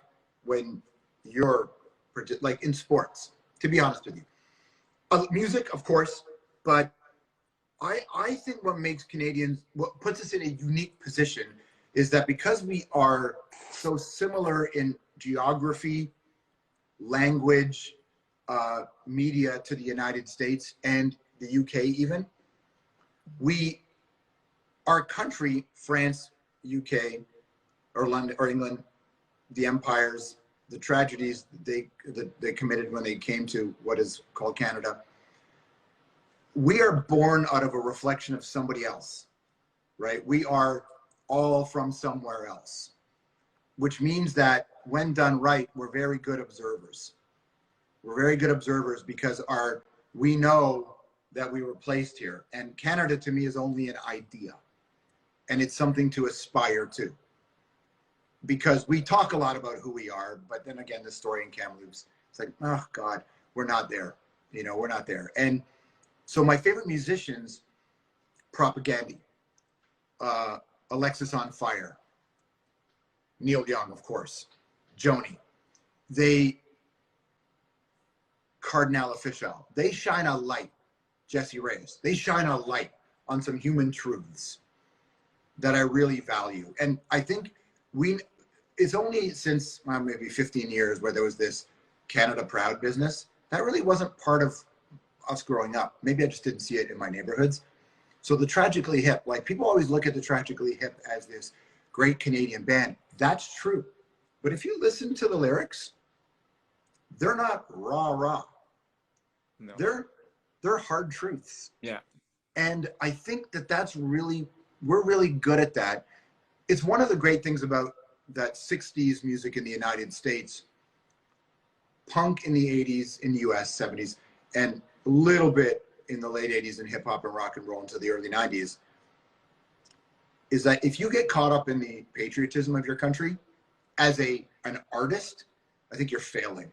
when you're, like, in sports, to be honest with you. Music, of course, but I think what makes Canadians, what puts us in a unique position is that because we are so similar in geography, language, media to the United States and the UK even, our country, France, UK, or London or England, the empires, the tragedies that they committed when they came to what is called Canada, we are born out of a reflection of somebody else, right? We are all from somewhere else, which means that when done right, we're very good observers. We're very good observers because we know that we were placed here. And Canada to me is only an idea, and it's something to aspire to. Because we talk a lot about who we are, but then again, the story in Kamloops, it's like, oh God, we're not there. You know, we're not there. And so my favorite musicians, Propaganda, Alexis on Fire, Neil Young, of course, Joni, Cardinal Official, they shine a light, Jesse Reyes, they shine a light on some human truths that I really value. And I think it's only since maybe 15 years where there was this Canada Proud business that really wasn't part of us growing up. Maybe I just didn't see it in my neighborhoods. So the Tragically Hip, like, people always look at the Tragically Hip as this great Canadian band. That's true. But if you listen to the lyrics, they're not rah. No. They're hard truths. Yeah. And I think we're really good at that. It's one of the great things about that 60s music in the United States, punk in the 80s in the US, 70s, and a little bit in the late 80s in hip hop and rock and roll into the early 90s, is that if you get caught up in the patriotism of your country as an artist, I think you're failing.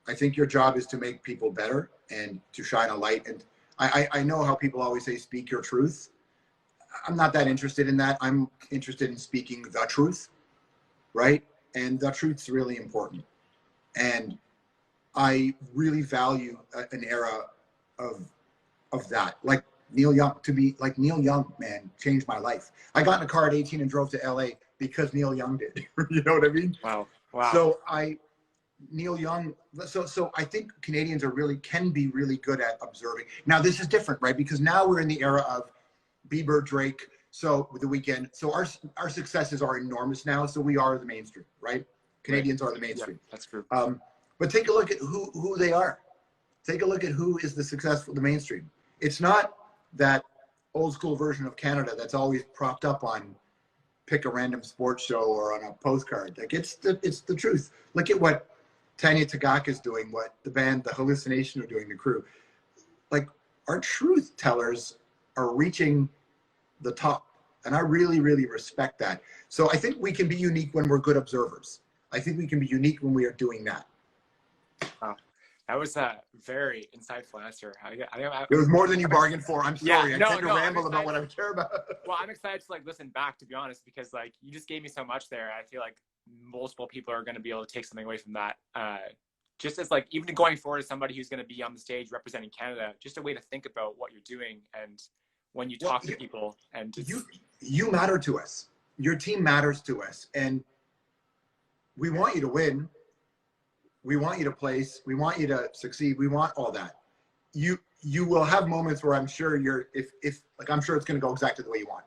I think your job is to make people better and to shine a light. And I know how people always say, speak your truth. I'm not that interested in that. I'm interested in speaking the truth, right? And the truth's really important. And I really value an era of that. Like Neil Young, to be like Neil Young, man, changed my life. I got in a car at 18 and drove to LA because Neil Young did. You know what I mean? Wow. So Neil Young, so I think Canadians can be really good at observing. Now this is different, right? Because now we're in the era of Bieber, Drake, so The Weeknd. So our successes are enormous now. So we are the mainstream, right? Canadians are the mainstream. Yeah, that's true. But take a look at who they are. Take a look at who is the mainstream. It's not that old school version of Canada that's always propped up on pick a random sports show or on a postcard. Like it's the truth. Look at what Tanya Tagak is doing, what the band, The Hallucination, are doing, the crew. Like, our truth tellers are reaching the top. And I really, really respect that. So I think we can be unique when we're good observers. I think we can be unique when we are doing that. Wow. That was a very insightful answer. It was more than you bargained for. I'm sorry. Yeah, I tend to ramble about what I care about. Well, I'm excited to listen back, to be honest, because you just gave me so much there. I feel like multiple people are going to be able to take something away from that. Just as like, even going forward as somebody who's going to be on the stage representing Canada, just a way to think about what you're doing. And when you talk to people, and you matter to us, your team matters to us. And we want you to win. We want you to place. We want you to succeed. We want all that. You will have moments where I'm sure I'm sure it's going to go exactly the way you want.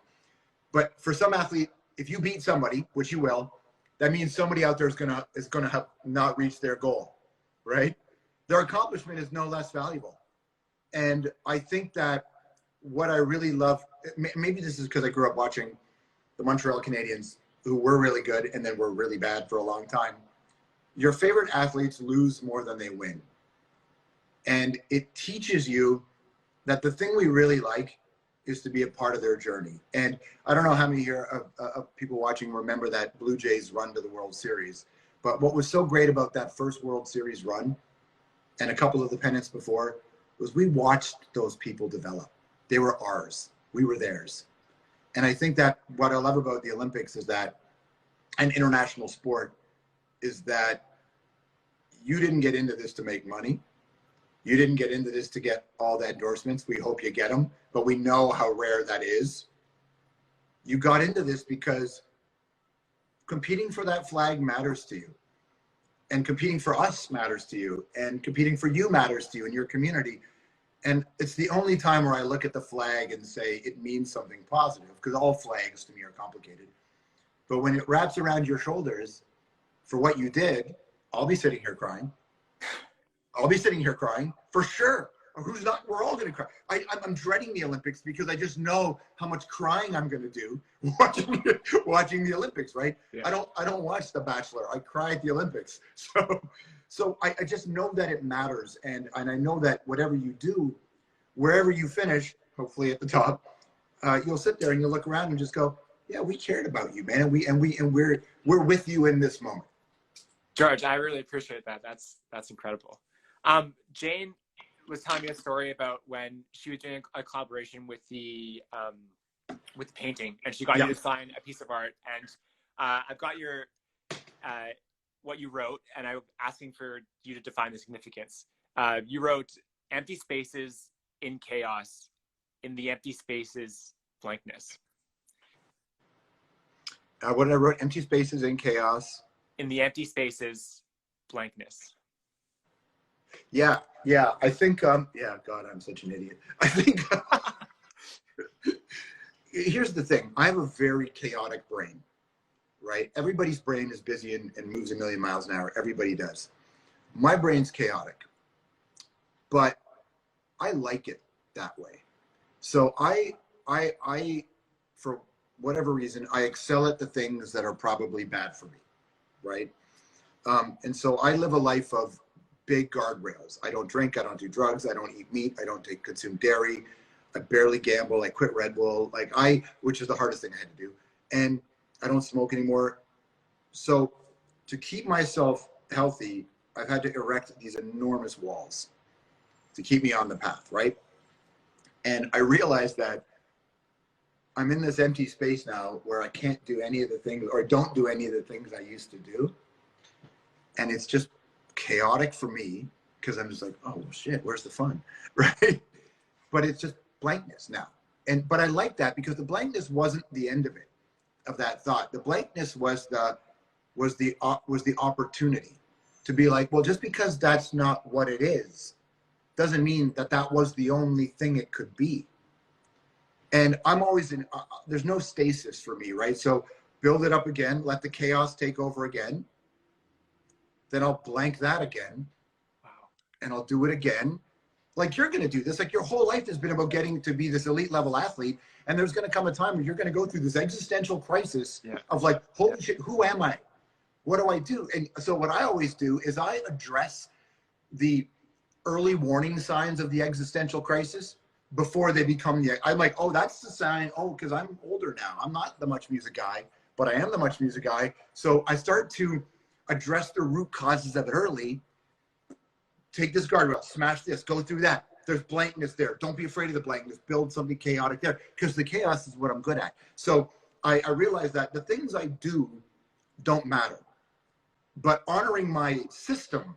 But for some athlete, if you beat somebody, which you will, that means somebody out there is going to have not reached their goal, right? Their accomplishment is no less valuable. And I think that what I really love, maybe this is because I grew up watching the Montreal Canadiens, who were really good and then were really bad for a long time. Your favorite athletes lose more than they win. And it teaches you that the thing we really like is to be a part of their journey. And I don't know how many here of people watching remember that Blue Jays run to the World Series. But what was so great about that first World Series run and a couple of the pennants before was we watched those people develop. They were ours. We were theirs. And I think that what I love about the Olympics is that, an international sport, is that you didn't get into this to make money. You didn't get into this to get all the endorsements. We hope you get them, but we know how rare that is. You got into this because competing for that flag matters to you, and competing for us matters to you, and competing for you matters to you and your community. And it's the only time where I look at the flag and say it means something positive, because all flags to me are complicated. But when it wraps around your shoulders for what you did, I'll be sitting here crying. I'll be sitting here crying for sure. Who's not? We're all going to cry. I'm dreading the Olympics because I just know how much crying I'm going to do watching the Olympics. Right? Yeah. I don't watch The Bachelor. I cry at the Olympics. So I just know that it matters, and I know that whatever you do, wherever you finish, hopefully at the top, you'll sit there and you'll look around and just go, yeah, we cared about you, man, and we're with you in this moment. George, I really appreciate that. That's incredible. Jane was telling me a story about when she was doing a collaboration with the painting, and she got you to sign a piece of art. And I've got your what you wrote, and I'm asking for you to define the significance. You wrote, "Empty spaces in chaos, in the empty spaces, blankness." What I wrote, empty spaces in chaos. In the empty spaces, blankness. Yeah. I think, yeah, God, I'm such an idiot. I think, here's the thing. I have a very chaotic brain, right? Everybody's brain is busy and moves a million miles an hour. Everybody does. My brain's chaotic, but I like it that way. So I for whatever reason, I excel at the things that are probably bad for me, right? And so I live a life of big guardrails. I don't drink, I don't do drugs, I don't eat meat, I don't consume dairy, I barely gamble, I quit Red Bull, which is the hardest thing I had to do. And I don't smoke anymore. So to keep myself healthy, I've had to erect these enormous walls to keep me on the path, right? And I realized that I'm in this empty space now where I can't do any of the things, or don't do any of the things I used to do. And it's just chaotic for me because I'm just like, oh shit, where's the fun, right? But it's just blankness now. But I like that because the blankness wasn't the end of it, of that thought. The blankness was the opportunity to be like, well, just because that's not what it is, doesn't mean that that was the only thing it could be. And I'm always in, there's no stasis for me, right? So build it up again, let the chaos take over again. Then I'll blank that again. Wow. And I'll do it again. Like you're going to do this. Like your whole life has been about getting to be this elite level athlete. And there's going to come a time where you're going to go through this existential crisis of like, holy shit, who am I? What do I do? And so what I always do is I address the early warning signs of the existential crisis before they become I'm like, oh, that's the sign. Oh, because I'm older now. I'm not the Much Music guy, but I am the Much Music guy. So I start to address the root causes of it early. Take this guardrail, smash this, go through that. There's blankness there. Don't be afraid of the blankness. Build something chaotic there, because the chaos is what I'm good at. So I realize that the things I do don't matter. but honoring my system,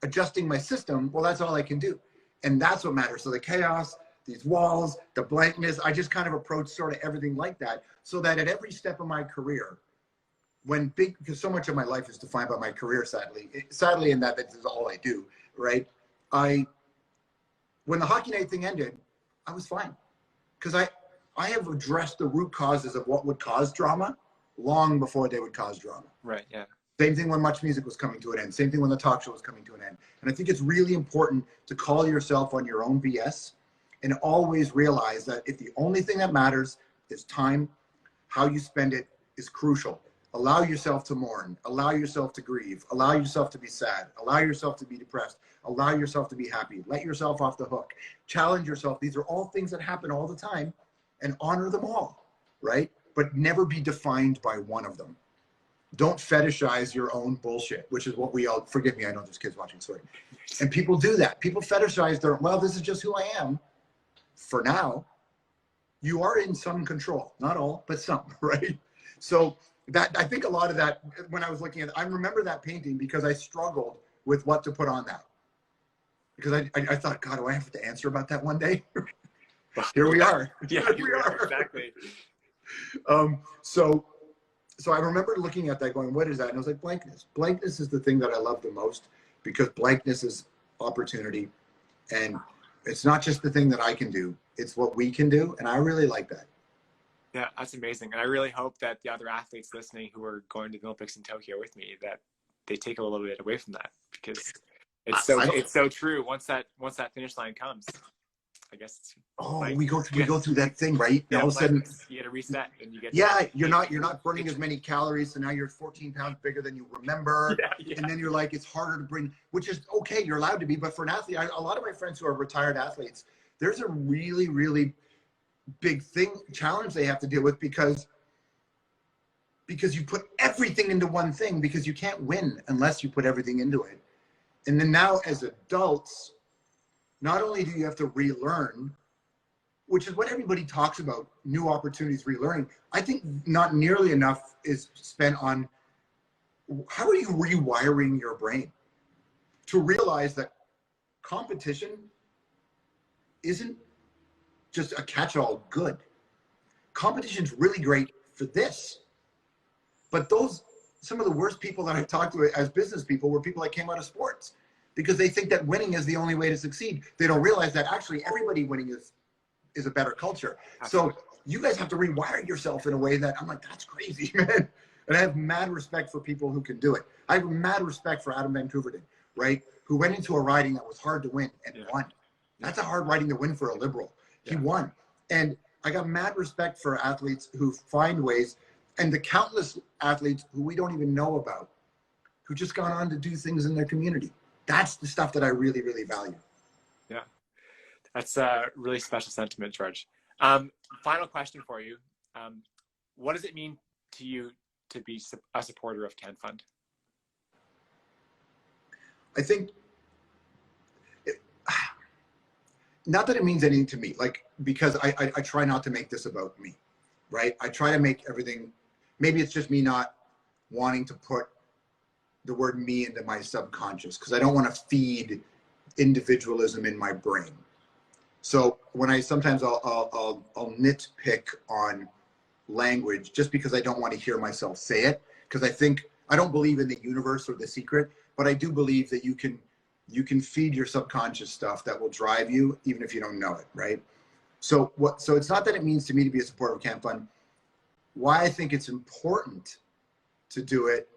adjusting my system, well, that's all I can do. And that's what matters. So the chaos, these walls, the blankness, I just kind of approach sort of everything like that, so that at every step of my career, because so much of my life is defined by my career, sadly, in that this is all I do, right? When the hockey night thing ended, I was fine, because I have addressed the root causes of what would cause drama long before they would cause drama. Right. Yeah. Same thing when Much Music was coming to an end. Same thing when the talk show was coming to an end. And I think it's really important to call yourself on your own BS and always realize that if the only thing that matters is time, how you spend it is crucial. Allow yourself to mourn. Allow yourself to grieve. Allow yourself to be sad. Allow yourself to be depressed. Allow yourself to be happy. Let yourself off the hook. Challenge yourself. These are all things that happen all the time, and honor them all, right? But never be defined by one of them. Don't fetishize your own bullshit, which is what we all, forgive me, I know there's kids watching, sorry. And people do that. People fetishize their, well, this is just who I am for now. You are in some control, not all, but some, right? So that, I think a lot of that, when I was looking at it, I remember that painting because I struggled with what to put on that. Because I thought, God, do I have to answer about that one day? Here we are. Yeah, Here we are. Exactly. So I remember looking at that going, what is that? And I was like, blankness. Blankness is the thing that I love the most, because blankness is opportunity. And it's not just the thing that I can do, it's what we can do. And I really like that. Yeah, that's amazing. And I really hope that the other athletes listening who are going to the Olympics in Tokyo with me, that they take a little bit away from that, because it's so true. Once that finish line comes, I guess it's, we go through that thing, right? Yeah, all of a sudden you get to reset and you get you're not burning as many calories, so now you're 14 pounds bigger than you remember. And then you're like, it's harder to bring, which is okay, you're allowed to be, but for an athlete, a lot of my friends who are retired athletes, there's a really, really big challenge they have to deal with, because you put everything into one thing, because you can't win unless you put everything into it. And then now as adults, not only do you have to relearn, which is what everybody talks about, new opportunities, relearning, I think not nearly enough is spent on how are you rewiring your brain to realize that competition isn't just a catch-all good. Competition's really great for this, but some of the worst people that I've talked to as business people were people that came out of sports, because they think that winning is the only way to succeed. They don't realize that actually everybody winning is a better culture. Absolutely. So you guys have to rewire yourself in a way that I'm like, that's crazy, man. And I have mad respect for people who can do it. I have mad respect for Adam Vancouver, right? Who went into a riding that was hard to win and won. That's a hard riding to win for a Liberal. He won. And I got mad respect for athletes who find ways, and the countless athletes who we don't even know about, who just gone on to do things in their community. That's the stuff that I really, really value. Yeah, that's a really special sentiment, George. Final question for you. What does it mean to you to be a supporter of CanFund? I think, not that it means anything to me, like, because I try not to make this about me, right? I try to make everything, maybe it's just me not wanting to put the word me into my subconscious, because I don't want to feed individualism in my brain. So when sometimes I'll nitpick on language just because I don't want to hear myself say it, because I don't believe in the universe or the secret, but I do believe that you can feed your subconscious stuff that will drive you even if you don't know it, right? So it's not that it means to me to be a supporter of CanFund. Why I think it's important to do it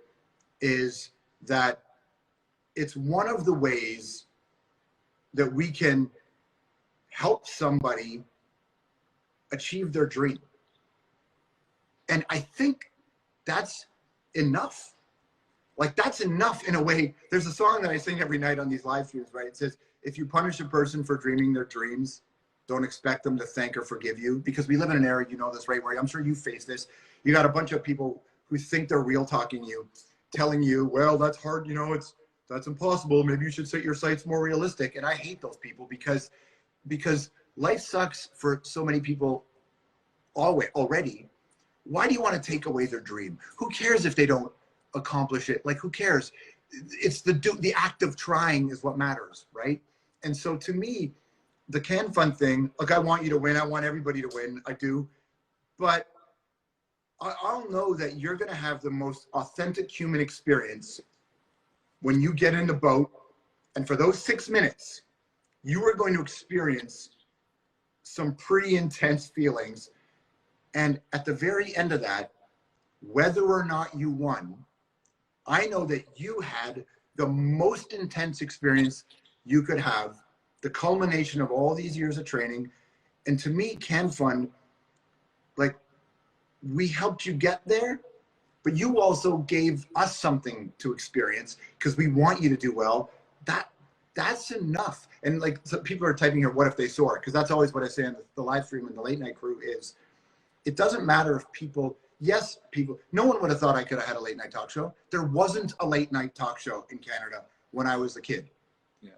is that it's one of the ways that we can help somebody achieve their dream. And I think that's enough. Like, that's enough in a way. There's a song that I sing every night on these live streams, right? It says, if you punish a person for dreaming their dreams, don't expect them to thank or forgive you. Because we live in an era, you know this, right, where I'm sure you face this. You got a bunch of people who think they're real talking you, telling you, well, that's hard, you know, that's impossible. Maybe you should set your sights more realistic. And I hate those people because life sucks for so many people already. Why do you want to take away their dream? Who cares if they don't accomplish it. Like, who cares? It's the act of trying is what matters, right? And so to me, the Can Fun thing, look, I want you to win. I want everybody to win. I do. But I'll know that you're going to have the most authentic human experience when you get in the boat. And for those 6 minutes, you are going to experience some pretty intense feelings. And at the very end of that, whether or not you won, I know that you had the most intense experience you could have, the culmination of all these years of training. And to me, Can Fun, like, we helped you get there, but you also gave us something to experience because we want you to do well. That's enough. And like, so people are typing here, what if they soar? Because that's always what I say on the live stream and the late night crew is, it doesn't matter if people, no one would have thought I could have had a late night talk show. There wasn't a late night talk show in Canada when I was a kid. Yeah.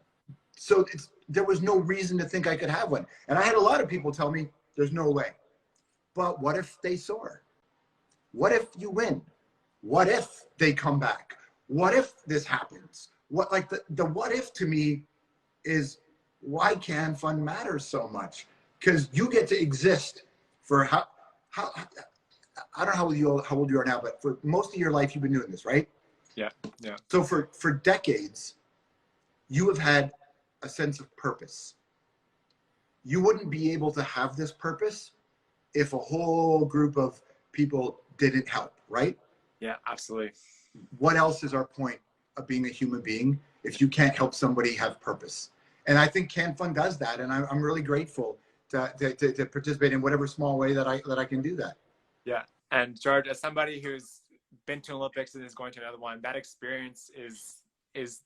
So there was no reason to think I could have one. And I had a lot of people tell me, there's no way. But what if they soar? What if you win? What if they come back? What if this happens? Like the what if to me is why Can Fun matters so much, because you get to exist for how I don't know how old you are now, but for most of your life you've been doing this, right? Yeah. So for decades, you have had a sense of purpose. You wouldn't be able to have this purpose if a whole group of people didn't help, right? Yeah, absolutely. What else is our point of being a human being if you can't help somebody have purpose? And I think Can Fun does that, and I'm really grateful to participate in whatever small way that I can do that. Yeah, and George, as somebody who's been to Olympics and is going to another one, that experience is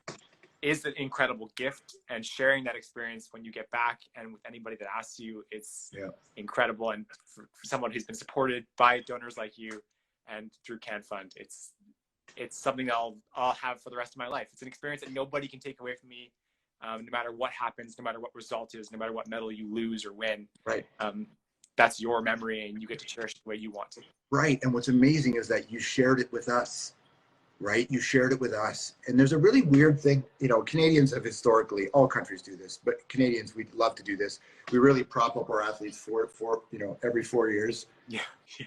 an incredible gift, and sharing that experience when you get back and with anybody that asks you, it's incredible. And for someone who's been supported by donors like you and through Can Fund, it's something that I'll have for the rest of my life. It's an experience that nobody can take away from me, no matter what happens, no matter what result is, no matter what medal you lose or win. Right. That's your memory, and you get to cherish it the way you want to. Right. And what's amazing is that you shared it with us, right? You shared it with us. And there's a really weird thing, Canadians have historically, all countries do this, but Canadians, we love to do this. We really prop up our athletes for every 4 years. Yeah.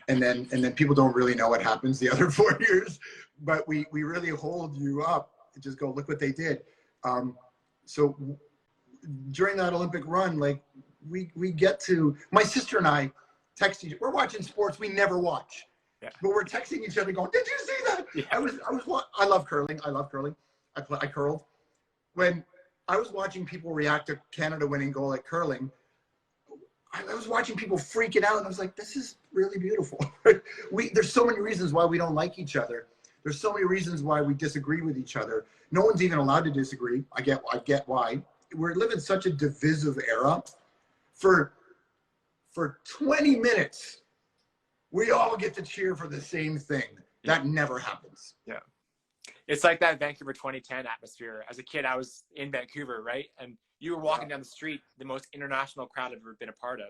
And then people don't really know what happens the other 4 years, but we really hold you up and just go, look what they did. So during that Olympic run, like we get to, my sister and I text each, we're watching sports we never watch. Yeah. But we're texting each other going, did you see that? Yeah. I love curling. I curled. When I was watching people react to Canada winning goal at curling, I was watching people freaking out, and I was like, this is really beautiful. There's so many reasons why we don't like each other. There's so many reasons why we disagree with each other. No one's even allowed to disagree. I get why. We're living such a divisive era. For 20 minutes, we all get to cheer for the same thing. That never happens. Yeah. It's like that Vancouver 2010 atmosphere. As a kid, I was in Vancouver, right? And you were walking down the street, the most international crowd I've ever been a part of.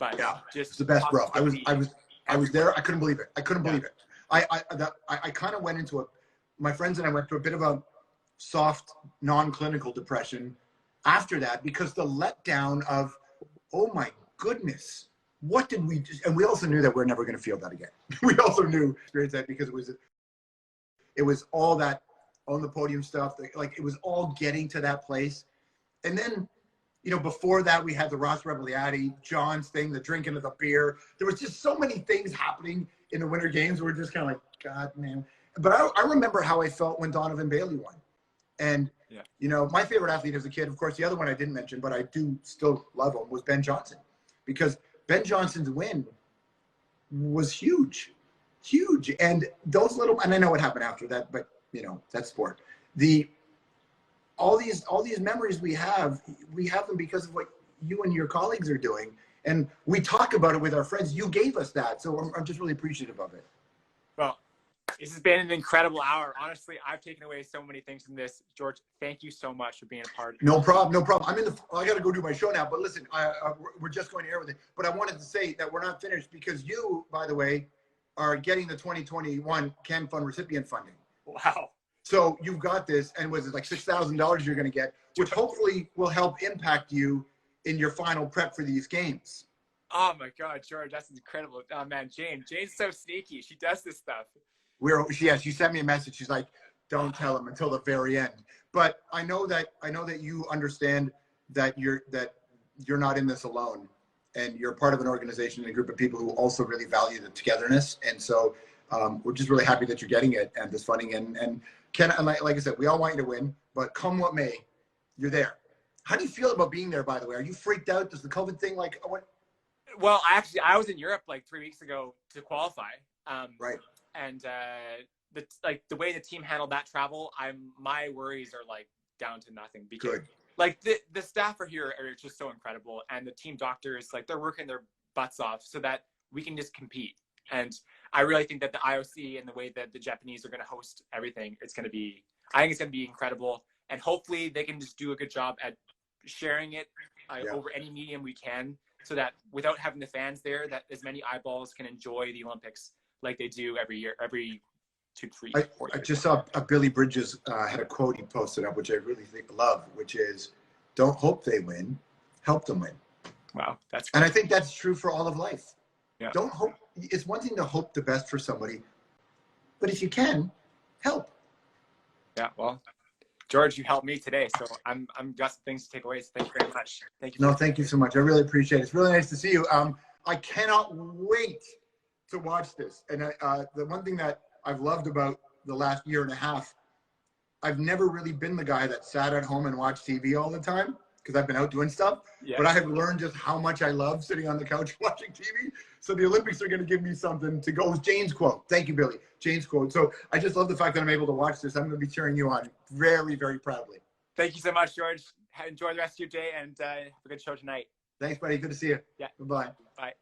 But just it's the best, bro. I was there. I couldn't believe it. I kind of went into my friends and I went to a bit of a soft, non-clinical depression after that, because the letdown of, oh my goodness, what did we do? And we also knew that we're never going to feel that again. We also knew that because it was all that on the podium stuff, like it was all getting to that place. And then, before that we had the Ross Rebeliati, John's thing, the drinking of the beer. There was just so many things happening in the Winter Games. We're just kind of like, God, man. But I remember how I felt when Donovan Bailey won. And, my favorite athlete as a kid, of course, the other one I didn't mention, but I do still love him, was Ben Johnson. Because Ben Johnson's win was huge. And those and I know what happened after that, but that's sport. All these memories we have them because of what you and your colleagues are doing. And we talk about it with our friends. You gave us that. So I'm just really appreciative of it. Well, this has been an incredible hour. Honestly, I've taken away so many things from this. George, thank you so much for being a part. No problem. I got to go do my show now, but listen, we're just going to air with it. But I wanted to say that we're not finished, because you, by the way, are getting the 2021 Can Fund recipient funding. Wow. So you've got this, and was it like $6,000 you're going to get, which hopefully will help impact you in your final prep for these games. Oh my God, George, that's incredible. Oh man, Jane's so sneaky. She does this stuff. She sent me a message. She's like, don't tell him until the very end. But I know that you understand that you're not in this alone, and you're part of an organization and a group of people who also really value the togetherness. And so we're just really happy that you're getting it and this funding. And Ken, like I said, we all want you to win, but come what may, you're there. How do you feel about being there, by the way? Are you freaked out? Does the COVID thing Well, I was in Europe like 3 weeks ago to qualify. Right. And the way the team handled that travel, my worries are like down to nothing, because Good. like the staff here are just so incredible, and the team doctors, like, they're working their butts off so that we can just compete. And I really think that the IOC and the way that the Japanese are going to host everything, I think it's going to be incredible. And hopefully they can just do a good job at sharing it over any medium we can, so that without having the fans there, that as many eyeballs can enjoy the Olympics like they do every year, every 2, 3, 4 years. I just saw Billy Bridges had a quote he posted up, which I really love, which is, don't hope they win, help them win. Wow, that's great. And I think that's true for all of life. Yeah. Don't hope. It's one thing to hope the best for somebody, but if you can, help. Yeah, well, George, you helped me today, so I'm got some things to take away. So thank you very much. Thank you. No, thank you so much. I really appreciate it. It's really nice to see you. I cannot wait to watch this. And the one thing that I've loved about the last year and a half, I've never really been the guy that sat at home and watched TV all the time, because I've been out doing stuff. Yeah. But I have learned just how much I love sitting on the couch watching TV. So the Olympics are going to give me something to go with. Jane's quote. Thank you, Billy. Jane's quote. So I just love the fact that I'm able to watch this. I'm going to be cheering you on very, very proudly. Thank you so much, George. Enjoy the rest of your day, and have a good show tonight. Thanks, buddy. Good to see you. Yeah. Bye-bye. Bye.